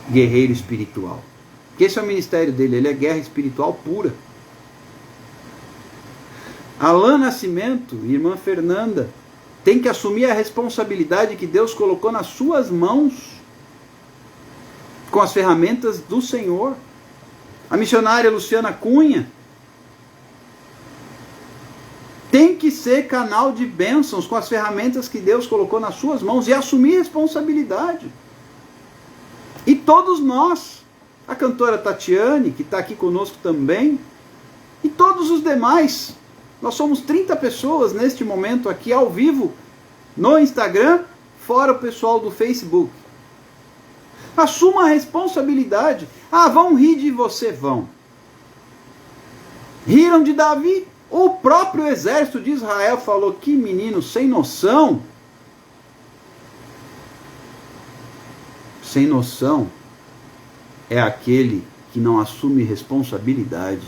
guerreiro espiritual. Porque esse é o ministério dele, ele é guerra espiritual pura. Alain Nascimento e irmã Fernanda tem que assumir a responsabilidade que Deus colocou nas suas mãos, com as ferramentas do Senhor. A missionária Luciana Cunha tem que ser canal de bênçãos com as ferramentas que Deus colocou nas suas mãos e assumir responsabilidade. E todos nós, a cantora Tatiane, que está aqui conosco também, e todos os demais, nós somos 30 pessoas neste momento aqui ao vivo, no Instagram, fora o pessoal do Facebook. Assuma a responsabilidade. Ah, vão rir de você, vão. Riram de Davi? O próprio exército de Israel falou: que menino sem noção. Sem noção é aquele que não assume responsabilidade.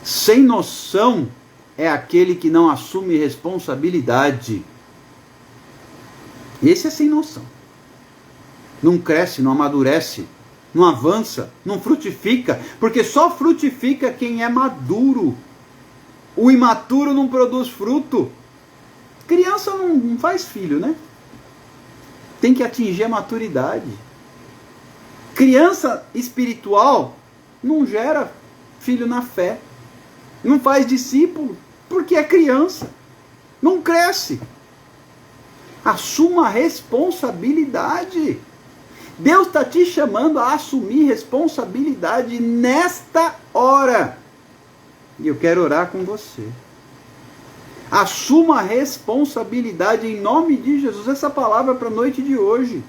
Sem noção é aquele que não assume responsabilidade. Esse é sem noção. Não cresce, não amadurece, não avança, não frutifica, porque só frutifica quem é maduro. O imaturo não produz fruto. Criança não faz filho, né? Tem que atingir a maturidade. Criança espiritual não gera filho na fé. Não faz discípulo, porque é criança. Não cresce. Assuma a responsabilidade. Deus está te chamando a assumir responsabilidade nesta hora. E eu quero orar com você. Assuma a responsabilidade em nome de Jesus. Essa palavra para a noite de hoje.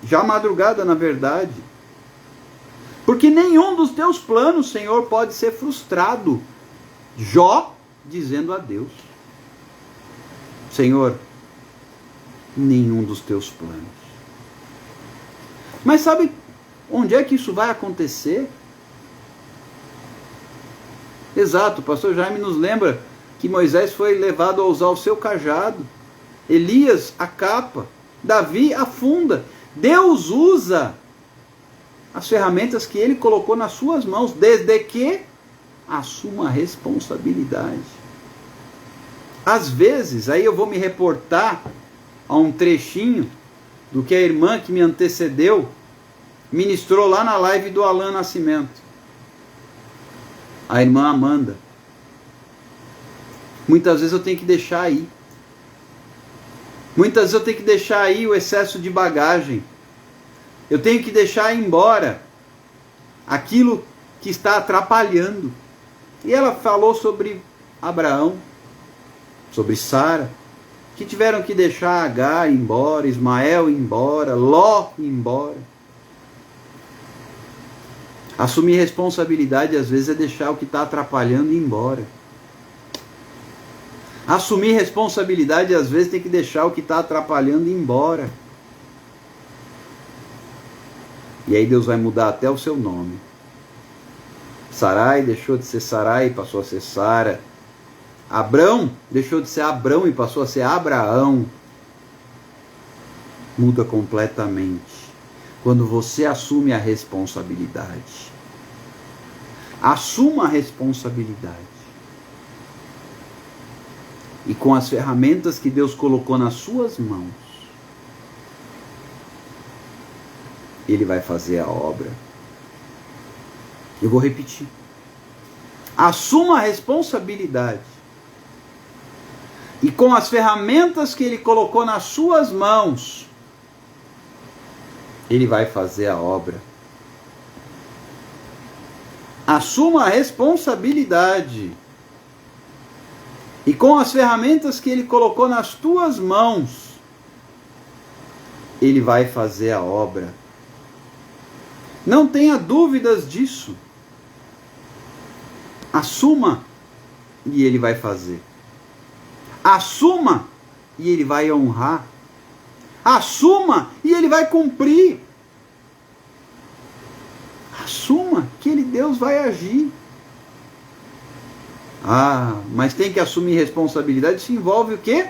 Já madrugada, na verdade. Porque nenhum dos teus planos, Senhor, pode ser frustrado. Jó dizendo a Deus: Senhor, nenhum dos teus planos. Mas sabe onde é que isso vai acontecer? Exato, o pastor Jaime nos lembra que Moisés foi levado a usar o seu cajado, Elias a capa, Davi a funda. Deus usa as ferramentas que ele colocou nas suas mãos, desde que assuma a responsabilidade. Às vezes, aí eu vou me reportar a um trechinho do que a irmã que me antecedeu ministrou lá na live do Alain Nascimento. A irmã Amanda. Muitas vezes eu tenho que deixar aí. Muitas vezes eu tenho que deixar aí o excesso de bagagem. Eu tenho que deixar embora aquilo que está atrapalhando. E ela falou sobre Abraão, sobre Sara, que tiveram que deixar Agar embora, Ismael embora, Ló embora. Assumir responsabilidade às vezes é deixar o que está atrapalhando ir embora. Assumir responsabilidade às vezes tem que deixar o que está atrapalhando ir embora. E aí Deus vai mudar até o seu nome. Sarai deixou de ser Sarai e passou a ser Sara. Abrão deixou de ser Abrão e passou a ser Abraão. Muda completamente quando você assume a responsabilidade. Assuma a responsabilidade. E com as ferramentas que Deus colocou nas suas mãos, Ele vai fazer a obra. Eu vou repetir. Assuma a responsabilidade. E com as ferramentas que Ele colocou nas suas mãos, Ele vai fazer a obra. Assuma a responsabilidade. E com as ferramentas que Ele colocou nas tuas mãos, Ele vai fazer a obra. Não tenha dúvidas disso. Assuma e Ele vai fazer. Assuma e Ele vai honrar. Assuma e Ele vai cumprir. Assuma que Deus vai agir. Mas tem que assumir responsabilidade. Isso envolve o quê?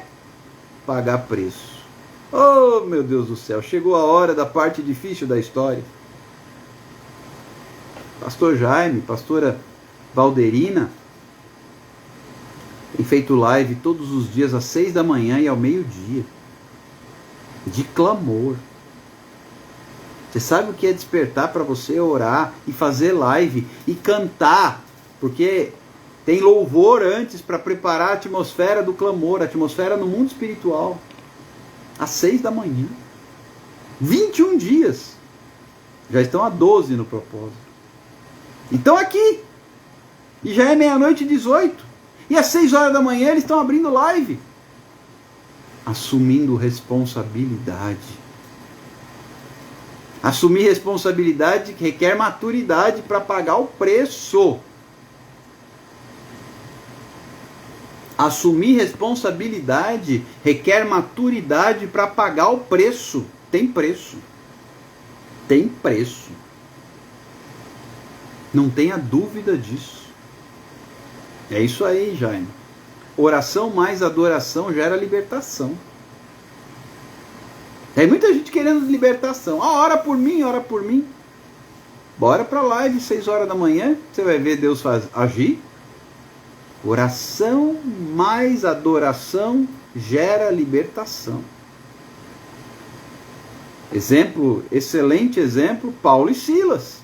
Pagar preço. Oh, meu Deus do céu, chegou a hora da parte difícil da história. Pastor Jaime, pastora Valderina, tem feito live todos os dias às 6 da manhã e ao meio-dia, de clamor. Você sabe o que é despertar para você orar e fazer live e cantar, porque tem louvor antes para preparar a atmosfera do clamor, a atmosfera no mundo espiritual, às 6 da manhã, 21 dias, já estão a 12 no propósito. Então aqui, e já é 00:18, e às 6 horas da manhã eles estão abrindo live, assumindo responsabilidade. Assumir responsabilidade requer maturidade para pagar o preço. Assumir responsabilidade requer maturidade para pagar o preço. Tem preço. Tem preço. Não tenha dúvida disso. É isso aí, Jaime. Oração mais adoração gera libertação. Tem muita gente querendo libertação. Ora por mim, ora por mim. Bora para a live 6 horas da manhã. Você vai ver Deus agir. Oração mais adoração gera libertação. Exemplo, excelente exemplo, Paulo e Silas.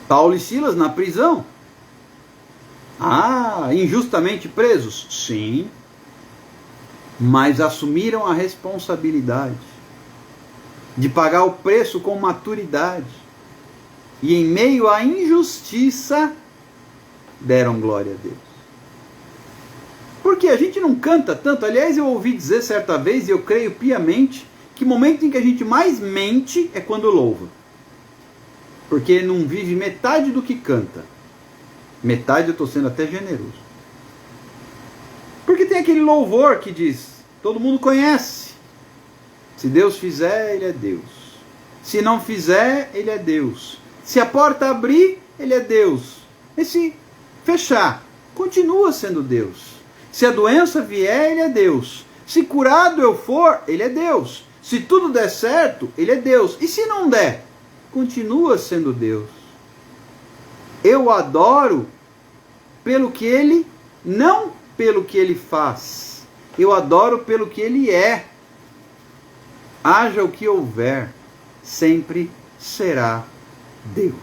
Paulo e Silas na prisão. Injustamente presos? Sim. Mas assumiram a responsabilidade de pagar o preço com maturidade. E em meio à injustiça, deram glória a Deus. Porque a gente não canta tanto. Aliás, eu ouvi dizer certa vez, e eu creio piamente, que o momento em que a gente mais mente é quando louva. Porque não vive metade do que canta. Metade, eu estou sendo até generoso. Porque tem aquele louvor que diz, todo mundo conhece. Se Deus fizer, Ele é Deus. Se não fizer, Ele é Deus. Se a porta abrir, Ele é Deus. E se fechar, continua sendo Deus. Se a doença vier, Ele é Deus. Se curado eu for, Ele é Deus. Se tudo der certo, Ele é Deus. E se não der, continua sendo Deus. Eu adoro pelo que Ele, não pelo que Ele faz. Eu adoro pelo que Ele é. Haja o que houver, sempre será Deus.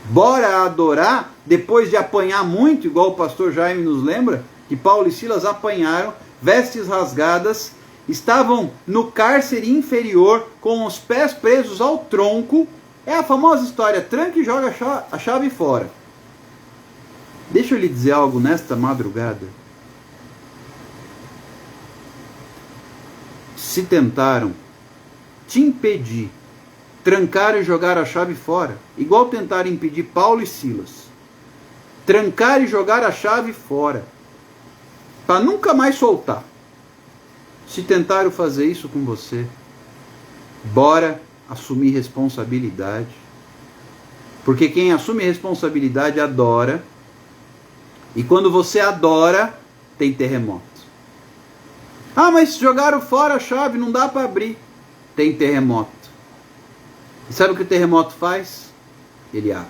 Bora adorar, depois de apanhar muito, igual o pastor Jaime nos lembra, que Paulo e Silas apanharam, vestes rasgadas, estavam no cárcere inferior, com os pés presos ao tronco. É a famosa história, tranca e joga a chave fora. Deixa eu lhe dizer algo nesta madrugada. Se tentaram te impedir, trancar e jogar a chave fora, igual tentaram impedir Paulo e Silas, trancar e jogar a chave fora, para nunca mais soltar. Se tentaram fazer isso com você, bora assumir responsabilidade. Porque quem assume responsabilidade adora. E quando você adora, tem terremoto. Ah, mas jogaram fora a chave, não dá para abrir. Tem terremoto. E sabe o que o terremoto faz? Ele abre.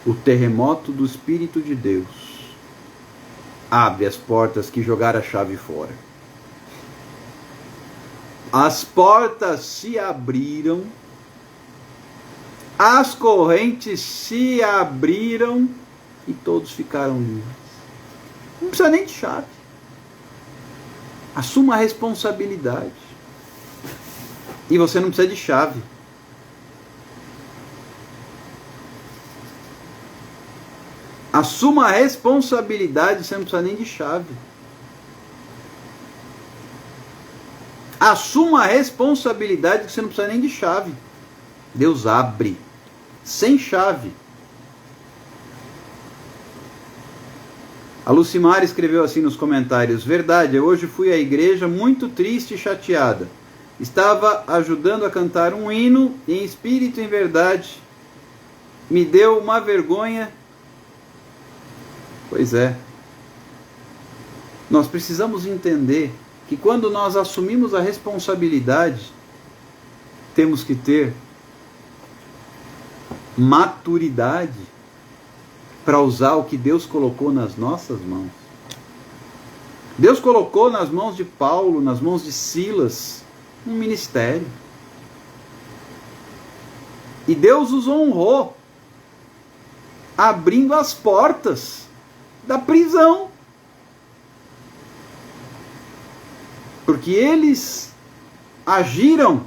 O terremoto do Espírito de Deus abre as portas que jogaram a chave fora. As portas se abriram, as correntes se abriram e todos ficaram livres. Não precisa nem de chave. Assuma a responsabilidade. E você não precisa de chave. Assuma a responsabilidade, você não precisa nem de chave. Assuma a responsabilidade, que você não precisa nem de chave. Deus abre, sem chave. A Lucimara escreveu assim nos comentários: verdade, eu hoje fui à igreja muito triste e chateada. Estava ajudando a cantar um hino, em espírito e em verdade. Me deu uma vergonha. Pois é. Nós precisamos entender que quando nós assumimos a responsabilidade, temos que ter maturidade para usar o que Deus colocou nas nossas mãos. Deus colocou nas mãos de Paulo, nas mãos de Silas, um ministério. E Deus os honrou, abrindo as portas da prisão. Porque eles agiram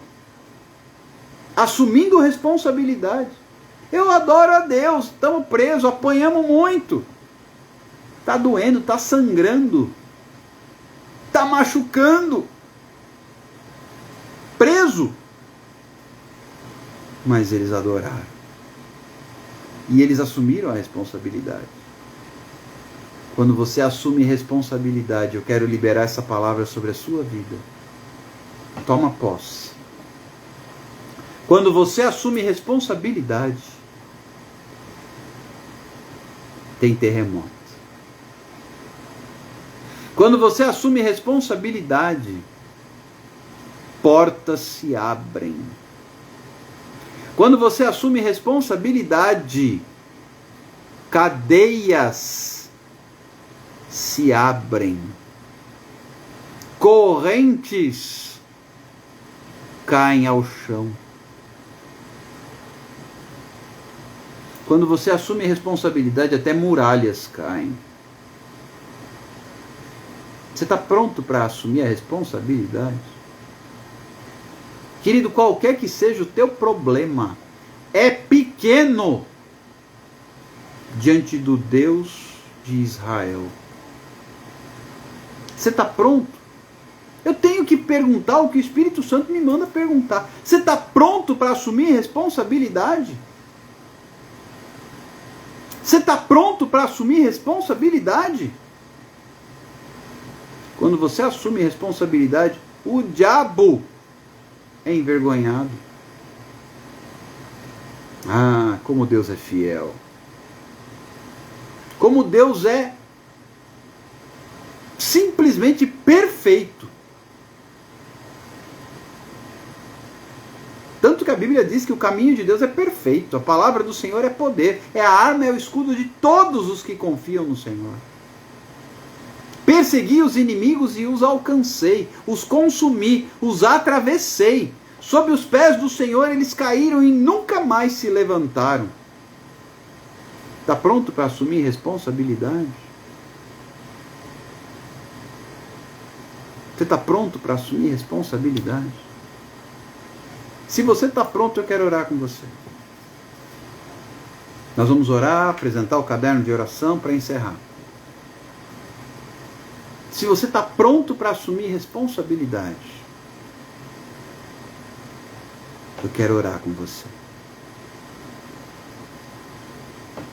assumindo responsabilidade. Eu adoro a Deus, estamos presos, apanhamos muito. Está doendo, está sangrando, está machucando, preso. Mas eles adoraram. E eles assumiram a responsabilidade. Quando você assume responsabilidade, eu quero liberar essa palavra sobre a sua vida. Toma posse. Quando você assume responsabilidade, tem terremoto. Quando você assume responsabilidade, portas se abrem. Quando você assume responsabilidade, cadeias se abrem, correntes caem ao chão. Quando você assume responsabilidade, até muralhas caem. Você está pronto para assumir a responsabilidade? Querido, qualquer que seja o teu problema, é pequeno diante do Deus de Israel. Você está pronto? Eu tenho que perguntar o que o Espírito Santo me manda perguntar. Você está pronto para assumir responsabilidade? Você está pronto para assumir responsabilidade? Quando você assume responsabilidade, o diabo é envergonhado. Ah, como Deus é fiel. Como Deus é simplesmente perfeito. Tanto que a Bíblia diz que o caminho de Deus é perfeito. A palavra do Senhor é poder. É a arma, é o escudo de todos os que confiam no Senhor. Persegui os inimigos e os alcancei. Os consumi, os atravessei. Sob os pés do Senhor eles caíram e nunca mais se levantaram. Está pronto para assumir responsabilidade? Você está pronto para assumir responsabilidade? Se você está pronto, eu quero orar com você. Nós vamos orar, apresentar o caderno de oração para encerrar. Se você está pronto para assumir responsabilidade, eu quero orar com você.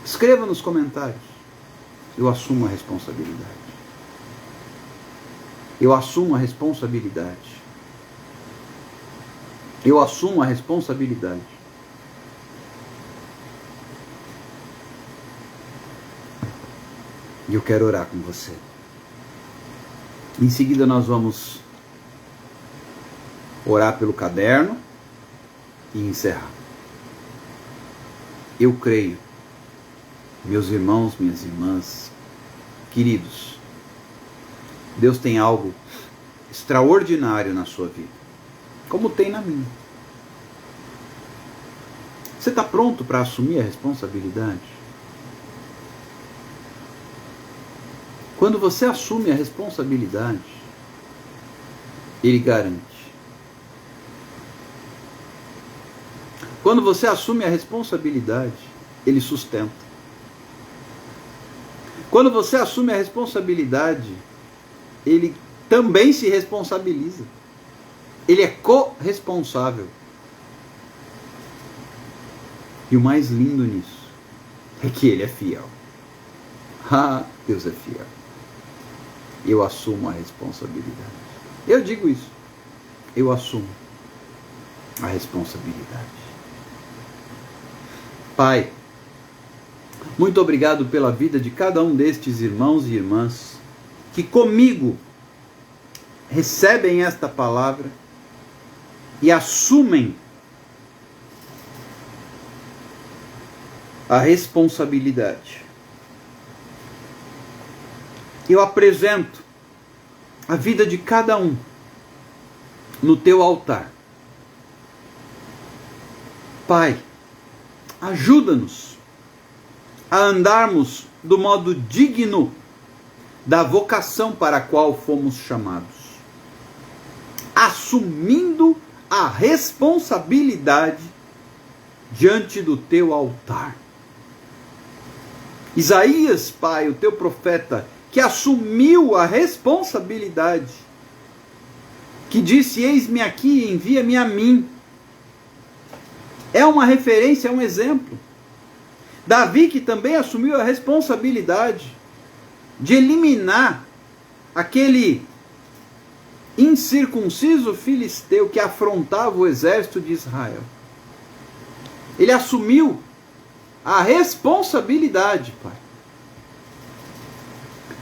Escreva nos comentários. Eu assumo a responsabilidade. Eu assumo a responsabilidade. Eu assumo a responsabilidade. E eu quero orar com você. Em seguida nós vamos orar pelo caderno e encerrar. Eu creio, meus irmãos, minhas irmãs, queridos, Deus tem algo extraordinário na sua vida, como tem na minha. Você está pronto para assumir a responsabilidade? Quando você assume a responsabilidade, Ele garante. Quando você assume a responsabilidade, Ele sustenta. Quando você assume a responsabilidade, Ele também se responsabiliza. Ele é corresponsável. E o mais lindo nisso é que Ele é fiel. Ah, Deus é fiel. Eu assumo a responsabilidade. Eu digo isso. Eu assumo a responsabilidade. Pai, muito obrigado pela vida de cada um destes irmãos e irmãs que comigo recebem esta palavra e assumem a responsabilidade. Eu apresento a vida de cada um no teu altar. Pai, ajuda-nos a andarmos do modo digno da vocação para a qual fomos chamados, assumindo a responsabilidade diante do teu altar. Isaías, Pai, o teu profeta, que assumiu a responsabilidade, que disse: eis-me aqui, envia-me a mim. É uma referência, é um exemplo. Davi, que também assumiu a responsabilidade de eliminar aquele incircunciso filisteu que afrontava o exército de Israel. Ele assumiu a responsabilidade, Pai.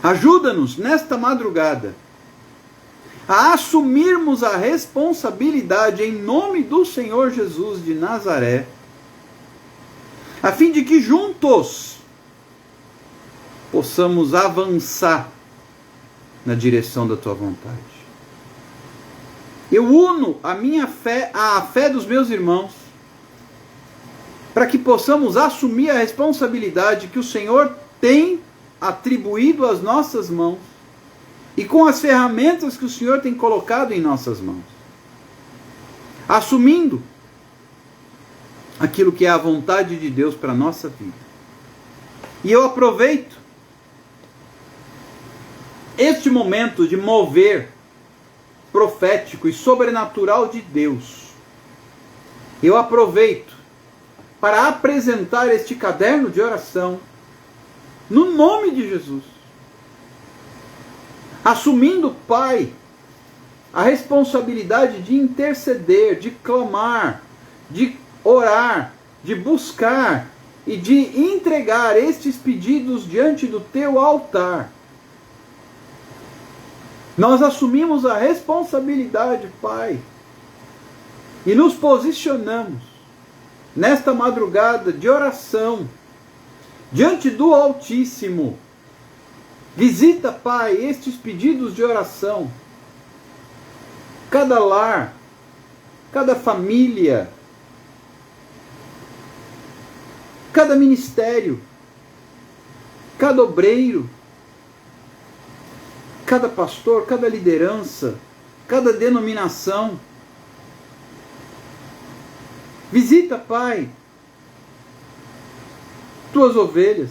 Ajuda-nos nesta madrugada a assumirmos a responsabilidade em nome do Senhor Jesus de Nazaré, a fim de que juntos possamos avançar na direção da tua vontade. Eu uno a minha fé à fé dos meus irmãos, para que possamos assumir a responsabilidade que o Senhor tem atribuído às nossas mãos e com as ferramentas que o Senhor tem colocado em nossas mãos, assumindo aquilo que é a vontade de Deus para a nossa vida. E eu aproveito este momento de mover profético e sobrenatural de Deus. Eu aproveito para apresentar este caderno de oração no nome de Jesus, assumindo, Pai, a responsabilidade de interceder, de clamar, de orar, de buscar e de entregar estes pedidos diante do teu altar. Nós assumimos a responsabilidade, Pai, e nos posicionamos nesta madrugada de oração diante do Altíssimo. Visita, Pai, estes pedidos de oração. Cada lar, cada família, cada ministério, cada obreiro, cada pastor, cada liderança, cada denominação. Visita, Pai, tuas ovelhas,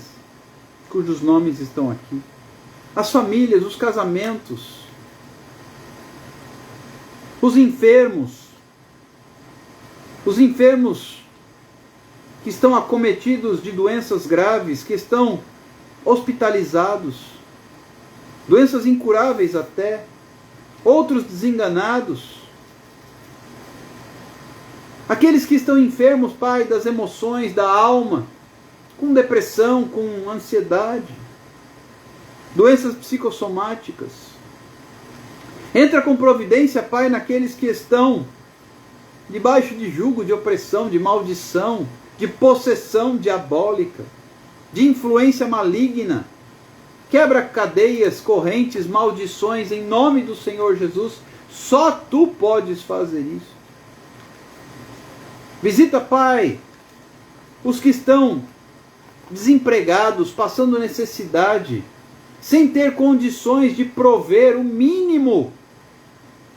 cujos nomes estão aqui, as famílias, os casamentos, os enfermos que estão acometidos de doenças graves, que estão hospitalizados, doenças incuráveis até, outros desenganados, aqueles que estão enfermos, Pai, das emoções, da alma, com depressão, com ansiedade, doenças psicossomáticas. Entra com providência, Pai, naqueles que estão debaixo de jugo, de opressão, de maldição, de possessão diabólica, de influência maligna. Quebra cadeias, correntes, maldições, em nome do Senhor Jesus. Só Tu podes fazer isso. Visita, Pai, os que estão desempregados, passando necessidade, sem ter condições de prover o mínimo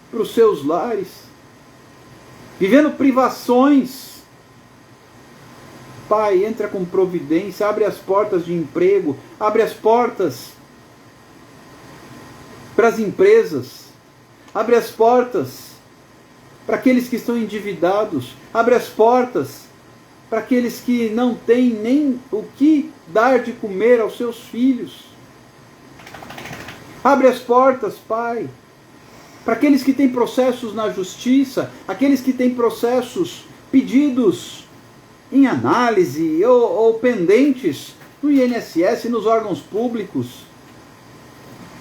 para os seus lares, vivendo privações. Pai, entra com providência, abre as portas de emprego, abre as portas para as empresas, abre as portas para aqueles que estão endividados, abre as portas para aqueles que não têm nem o que dar de comer aos seus filhos. Abre as portas, Pai, para aqueles que têm processos na justiça, aqueles que têm processos, pedidos em análise ou pendentes no INSS, nos órgãos públicos.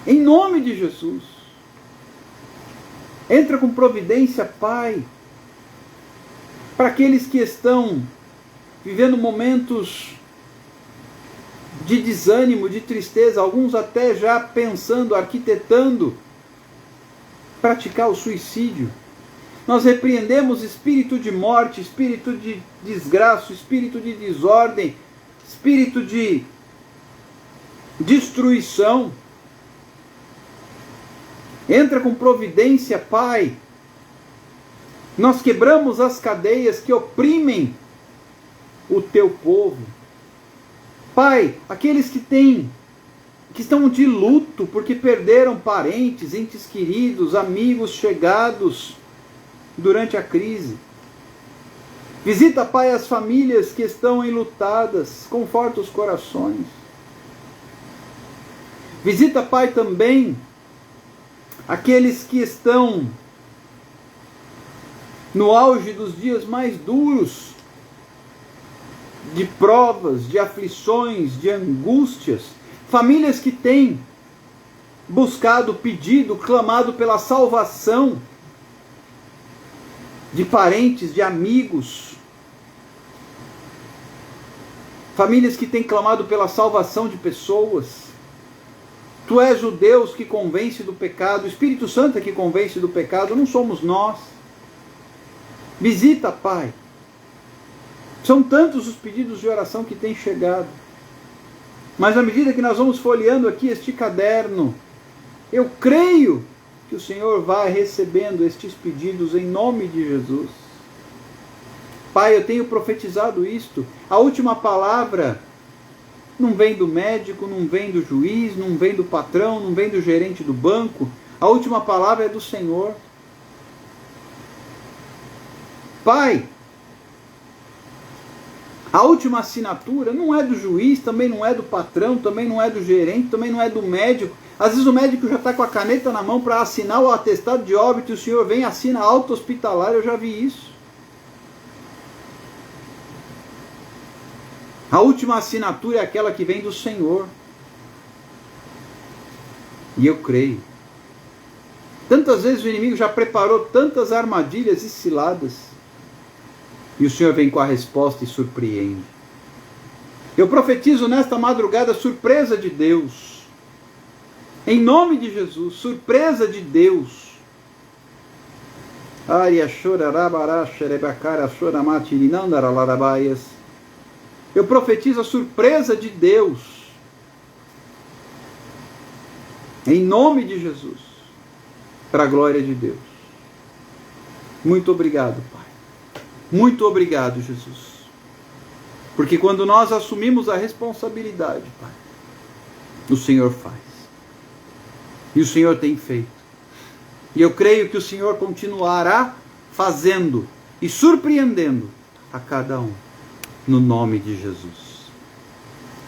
Em nome de Jesus. Entra com providência, Pai, para aqueles que estão vivendo momentos de desânimo, de tristeza, alguns até já pensando, arquitetando praticar o suicídio. Nós repreendemos espírito de morte, espírito de desgraça, espírito de desordem, espírito de destruição. Entra com providência, Pai. Nós quebramos as cadeias que oprimem o Teu povo. Pai, aqueles que estão de luto porque perderam parentes, entes queridos, amigos chegados durante a crise. Visita, Pai, as famílias que estão enlutadas, conforta os corações. Visita, Pai, também aqueles que estão no auge dos dias mais duros, de provas, de aflições, de angústias. Famílias que têm buscado, pedido, clamado pela salvação de parentes, de amigos. Famílias que têm clamado pela salvação de pessoas. Tu és o Deus que convence do pecado, o Espírito Santo é que convence do pecado, não somos nós. Visita, Pai. São tantos os pedidos de oração que têm chegado. Mas à medida que nós vamos folheando aqui este caderno, eu creio que o Senhor vai recebendo estes pedidos em nome de Jesus. Pai, eu tenho profetizado isto. A última palavra não vem do médico, não vem do juiz, não vem do patrão, não vem do gerente do banco. A última palavra é do Senhor. Pai, a última assinatura não é do juiz, também não é do patrão, também não é do gerente, também não é do médico. Às vezes o médico já está com a caneta na mão para assinar o atestado de óbito e o senhor vem e assina a alta hospitalar, eu já vi isso. A última assinatura é aquela que vem do Senhor. E eu creio. Tantas vezes o inimigo já preparou tantas armadilhas e ciladas. E o Senhor vem com a resposta e surpreende. Eu profetizo nesta madrugada surpresa de Deus. Em nome de Jesus, surpresa de Deus. Eu profetizo a surpresa de Deus. Em nome de Jesus. Para a glória de Deus. Muito obrigado, Pai. Muito obrigado, Jesus. Porque quando nós assumimos a responsabilidade, Pai, o Senhor faz. E o Senhor tem feito. E eu creio que o Senhor continuará fazendo e surpreendendo a cada um, no nome de Jesus.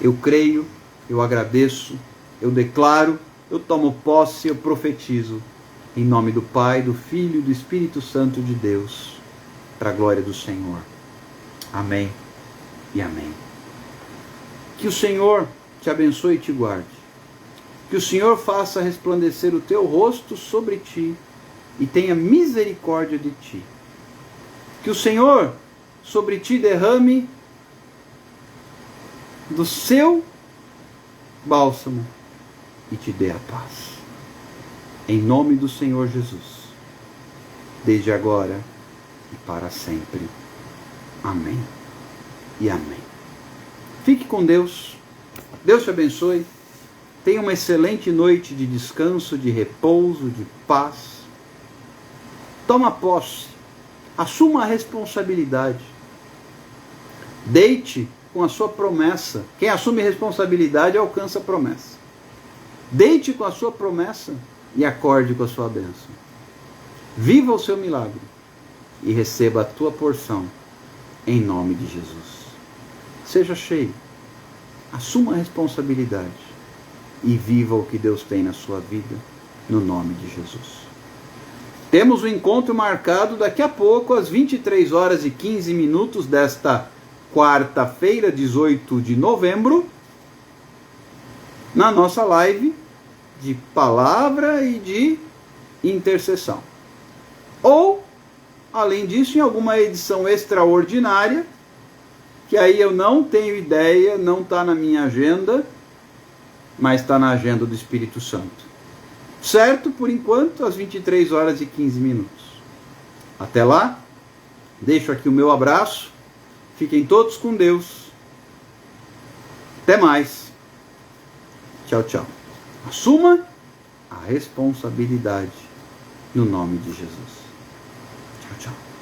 Eu creio, eu agradeço, eu declaro, eu tomo posse, eu profetizo, em nome do Pai, do Filho e do Espírito Santo de Deus, para a glória do Senhor. Amém e amém. Que o Senhor te abençoe e te guarde. Que o Senhor faça resplandecer o teu rosto sobre ti e tenha misericórdia de ti. Que o Senhor sobre ti derrame do seu bálsamo e te dê a paz. Em nome do Senhor Jesus, desde agora e para sempre. Amém e amém. Fique com Deus. Deus te abençoe. Tenha uma excelente noite de descanso, de repouso, de paz. Toma posse. Assuma a responsabilidade. Deite com a sua promessa. Quem assume responsabilidade alcança a promessa. Deite com a sua promessa e acorde com a sua bênção. Viva o seu milagre e receba a tua porção em nome de Jesus. Seja cheio. Assuma a responsabilidade e viva o que Deus tem na sua vida no nome de Jesus. Temos um encontro marcado daqui a pouco às 23 horas e 15 minutos desta quarta-feira, 18 de novembro, na nossa live de palavra e de intercessão. Ou, além disso, em alguma edição extraordinária, que aí eu não tenho ideia, não está na minha agenda, mas está na agenda do Espírito Santo. Certo? Por enquanto, às 23 horas e 15 minutos. Até lá, deixo aqui o meu abraço. Fiquem todos com Deus. Até mais. Tchau, tchau. Assuma a responsabilidade no nome de Jesus. Tchau, tchau.